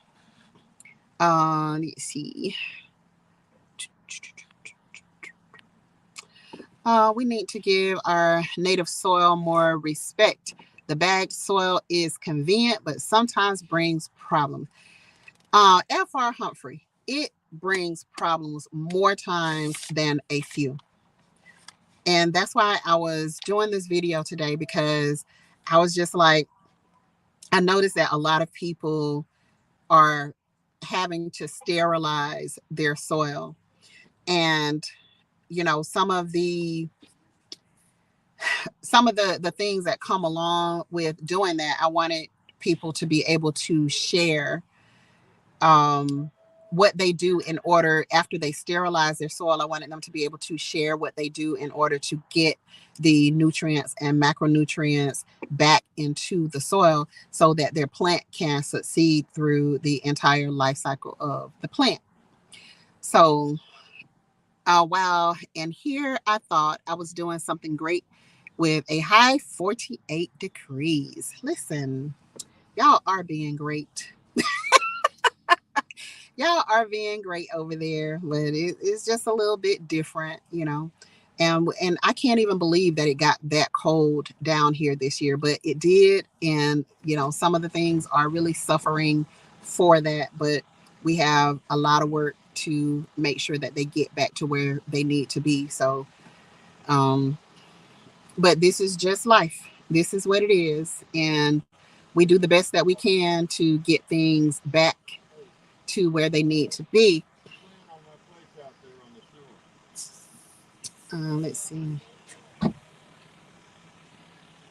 let's see. We need to give our native soil more respect. The bagged soil is convenient, but sometimes brings problems. F.R. Humphrey, it brings problems more times than a few. And that's why I was doing this video today, because I was just like, I noticed that a lot of people are having to sterilize their soil. And, you know, some of the things that come along with doing that, I wanted people to be able to share um, what they do in order, after they sterilize their soil. I wanted them to be able to share what they do in order to get the nutrients and macronutrients back into the soil so that their plant can succeed through the entire life cycle of the plant. So, wow. And here I thought I was doing something great with a high 48 degrees. Listen, y'all are being great. Y'all are being great over there, but it's just a little bit different, you know. And I can't even believe that it got that cold down here this year, but it did. And you know, some of the things are really suffering for that, but we have a lot of work to make sure that they get back to where they need to be. So, um, but this is just life. This is what it is, and we do the best that we can to get things back to where they need to be. Let's see.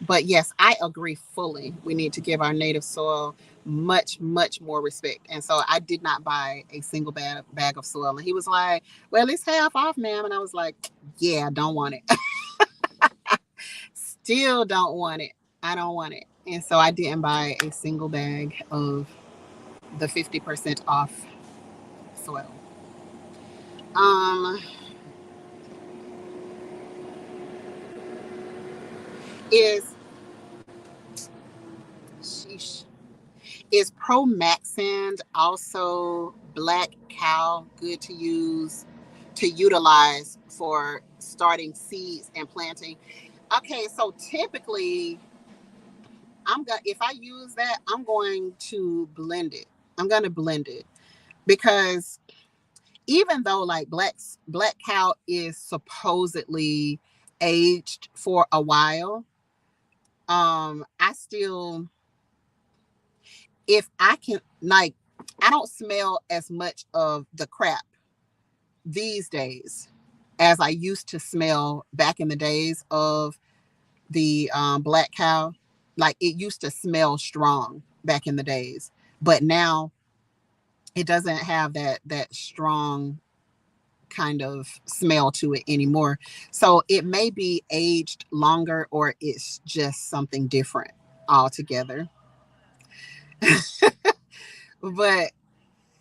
But yes, I agree fully. We need to give our native soil much, much more respect. And so I did not buy a single bag of soil. And he was like, well, it's half off, ma'am. And I was like, yeah, don't want it. Still don't want it. I don't want it. And so I didn't buy a single bag of the 50% off soil. Um, is sheesh. Is Promaxand also black cow good to utilize for starting seeds and planting? Okay, so typically if I use that, I'm going to blend it. I'm going to blend it because even though like black cow is supposedly aged for a while, I still, if I can, like, I don't smell as much of the crap these days as I used to smell back in the days of the black cow. Like it used to smell strong back in the days, but now it doesn't have that strong kind of smell to it anymore. So it may be aged longer, or it's just something different altogether. But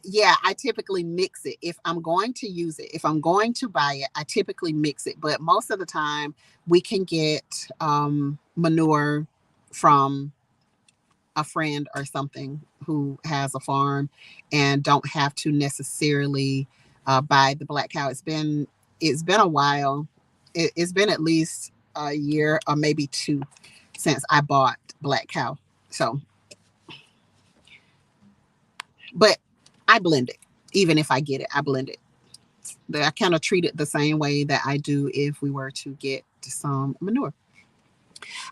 yeah, I typically mix it. If I'm going to use it, if I'm going to buy it, I typically mix it. But most of the time, we can get manure from a friend or something who has a farm and don't have to necessarily buy the black cow. It's been a while. It's been at least a year or maybe two since I bought black cow. So, but I blend it. Even if I get it, I blend it. I kind of treat it the same way that I do if we were to get some manure.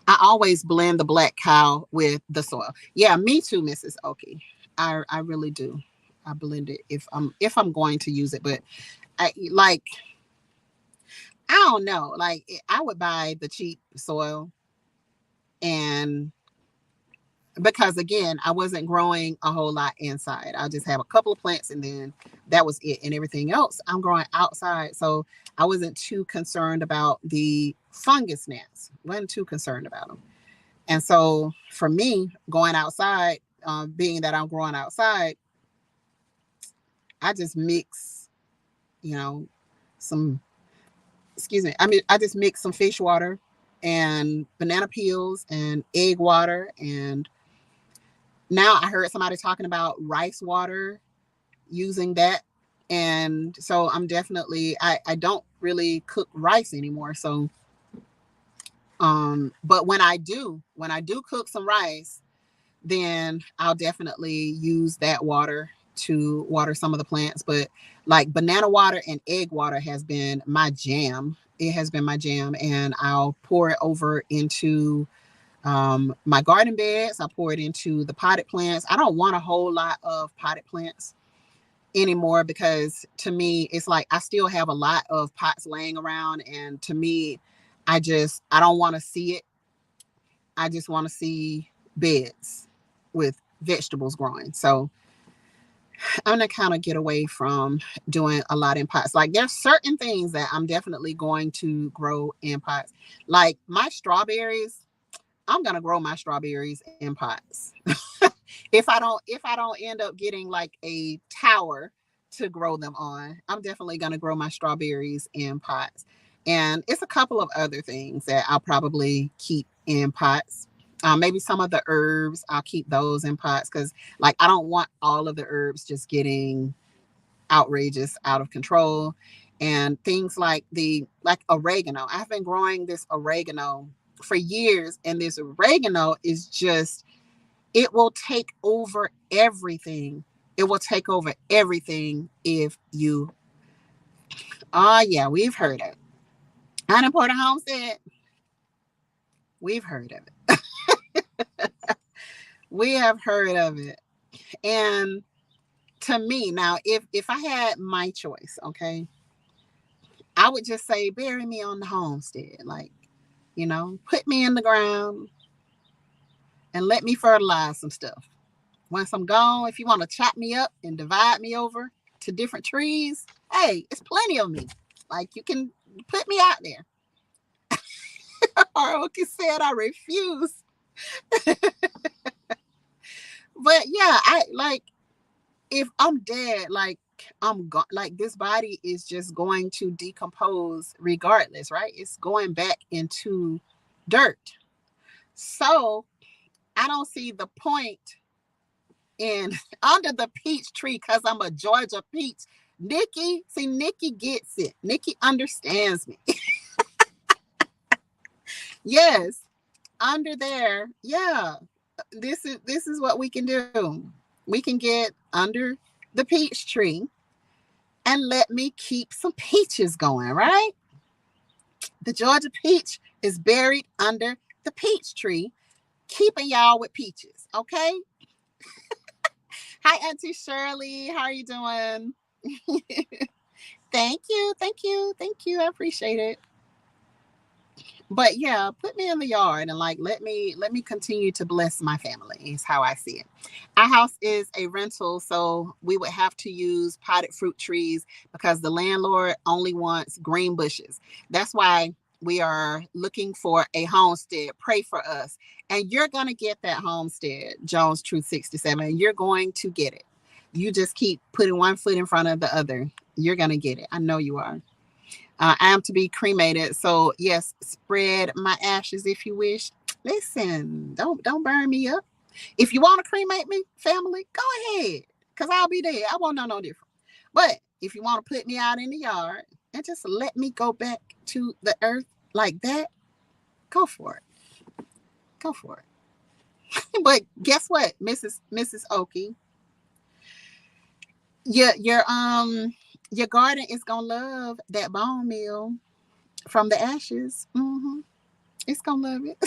I always blend the black cow with the soil. Yeah, me too, Mrs. Oki. I really do. I blend it if I'm going to use it, but I like, I don't know. Like I would buy the cheap soil, and because again, I wasn't growing a whole lot inside. I just have a couple of plants, and then that was it. And everything else I'm growing outside. So I wasn't too concerned about the fungus gnats. Wasn't too concerned about them. And so for me, going outside, being that I'm growing outside, I just mix, you know, some, excuse me, I mean, I just mix some fish water and banana peels and egg water. And now I heard somebody talking about rice water, using that. And so I'm definitely, I don't really cook rice anymore. So, but when I do cook some rice, then I'll definitely use that water to water some of the plants. But like banana water and egg water has been my jam. It has been my jam. And I'll pour it over into my garden beds. I pour it into the potted plants. I don't want a whole lot of potted plants anymore because to me, it's like I still have a lot of pots laying around. And to me, I don't want to see it. I just want to see beds with vegetables growing. So I'm gonna kind of get away from doing a lot in pots. Like there's certain things that I'm definitely going to grow in pots. Like my strawberries, I'm gonna grow my strawberries in pots. If I don't end up getting like a tower to grow them on, I'm definitely gonna grow my strawberries in pots. And it's a couple of other things that I'll probably keep in pots. Maybe some of the herbs, I'll keep those in pots because like I don't want all of the herbs just getting outrageous, out of control. And things like the like oregano. I've been growing this oregano for years, and this oregano is just, it will take over everything. It will take over everything if you, oh yeah, we've heard of it. Unimportant Homestead, we've heard of it. We have heard of it. And to me, now if I had my choice, okay, I would just say bury me on the homestead. Like, put me in the ground and let me fertilize some stuff. Once I'm gone, if you want to chop me up and divide me over to different trees, hey, it's plenty of me. Like you can put me out there. Haruki said I refuse. But yeah, I like, if I'm dead, like I'm gone, like this body is just going to decompose regardless, right? It's going back into dirt. So I don't see the point in under the peach tree because I'm a Georgia peach. Nikki gets it. Nikki understands me. Yes, under there, yeah. This is what we can do. We can get under the peach tree and let me keep some peaches going, right? The Georgia peach is buried under the peach tree, keeping y'all with peaches, okay? Hi, Auntie Shirley. How are you doing? Thank you. Thank you. Thank you. I appreciate it. But yeah, put me in the yard and like let me continue to bless my family is how I see it. Our house is a rental, so we would have to use potted fruit trees because the landlord only wants green bushes. That's why we are looking for a homestead. Pray for us. And you're gonna get that homestead, Jones Truth 67. You're going to get it. You just keep putting one foot in front of the other. You're gonna get it. I know you are. I am to be cremated, so yes, spread my ashes if you wish. Listen, don't burn me up. If you want to cremate me, family, go ahead, cause I'll be there. I won't know no different. But if you want to put me out in the yard and just let me go back to the earth like that, go for it. Go for it. But guess what, Mrs. Okie, your garden is gonna love that bone meal from the ashes. It's gonna love it.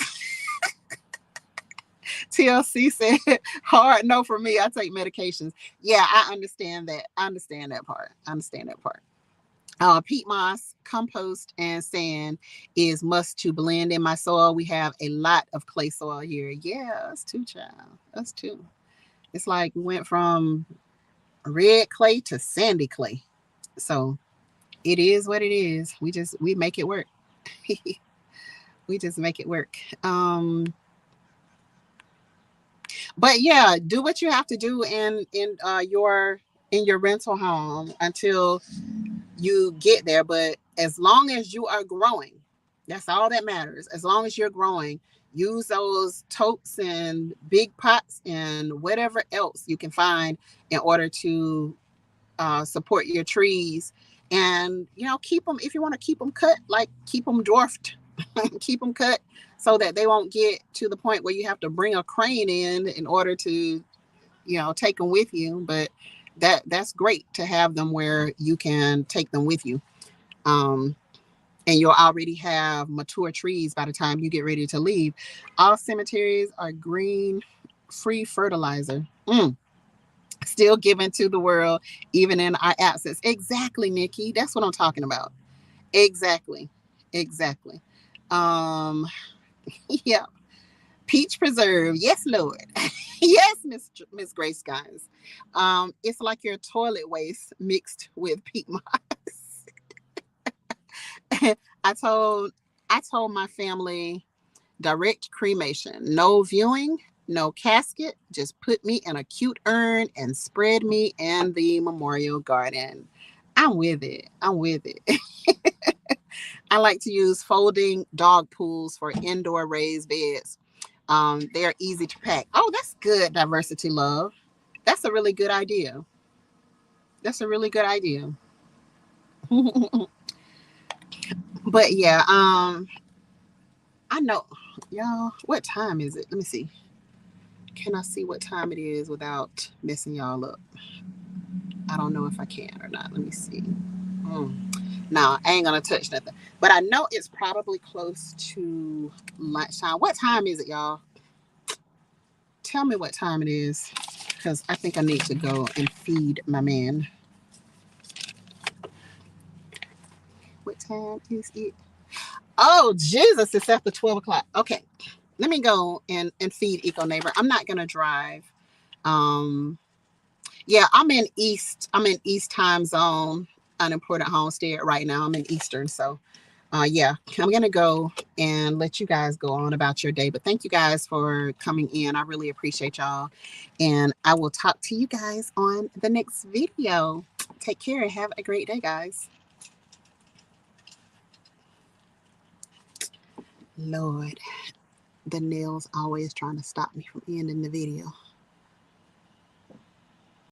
TLC said, "Hard no for me. I take medications." Yeah, I understand that. I understand that part. I understand that part. Peat moss, compost, and sand is must to blend in my soil. We have a lot of clay soil here. Yeah, us too, child. Us too. It's like we went from red clay to sandy clay. So it is what it is. We make it work. We just make it work. But yeah, do what you have to do in in your rental home until you get there. But as long as you are growing, that's all that matters. As long as you're growing, use those totes and big pots and whatever else you can find in order to support your trees. And keep them, if you want to keep them cut, like keep them dwarfed, keep them cut so that they won't get to the point where you have to bring a crane in order to take them with you. But that's great to have them where you can take them with you. um and you'll already have mature trees by the time you get ready to leave. All cemeteries are green, free fertilizer. Still given to the world even in our absence. Exactly, Nikki, that's what I'm talking about. Exactly. Exactly. um yeah. Peach preserve, yes Lord. Yes, Miss Grace, guys. It's like your toilet waste mixed with peat moss. I told my family, direct cremation, no viewing, no casket, just put me in a cute urn and spread me in the memorial garden. I'm with it. I'm with it. I like to use folding dog pools for indoor raised beds. They're easy to pack. Oh, that's good, diversity love. That's a really good idea. That's a really good idea. But yeah, I know, y'all. What time is it? Let me see. Can I see what time it is without messing y'all up? I don't know if I can or not. Let me see. No, I ain't gonna touch nothing. But I know it's probably close to lunchtime. What time is it, y'all? Tell me what time it is, because I think I need to go and feed my man. What time is it? Oh, Jesus, it's after 12 o'clock. Okay, let me go and feed Eco Neighbor. I'm not gonna drive. Um, yeah, I'm in East time zone, unimportant homestead right now. I'm in Eastern, so yeah, I'm gonna go and let you guys go on about your day. But thank you guys for coming in. I really appreciate y'all, and I will talk to you guys on the next video. Take care and have a great day, guys. Lord, the nails always trying to stop me from ending the video.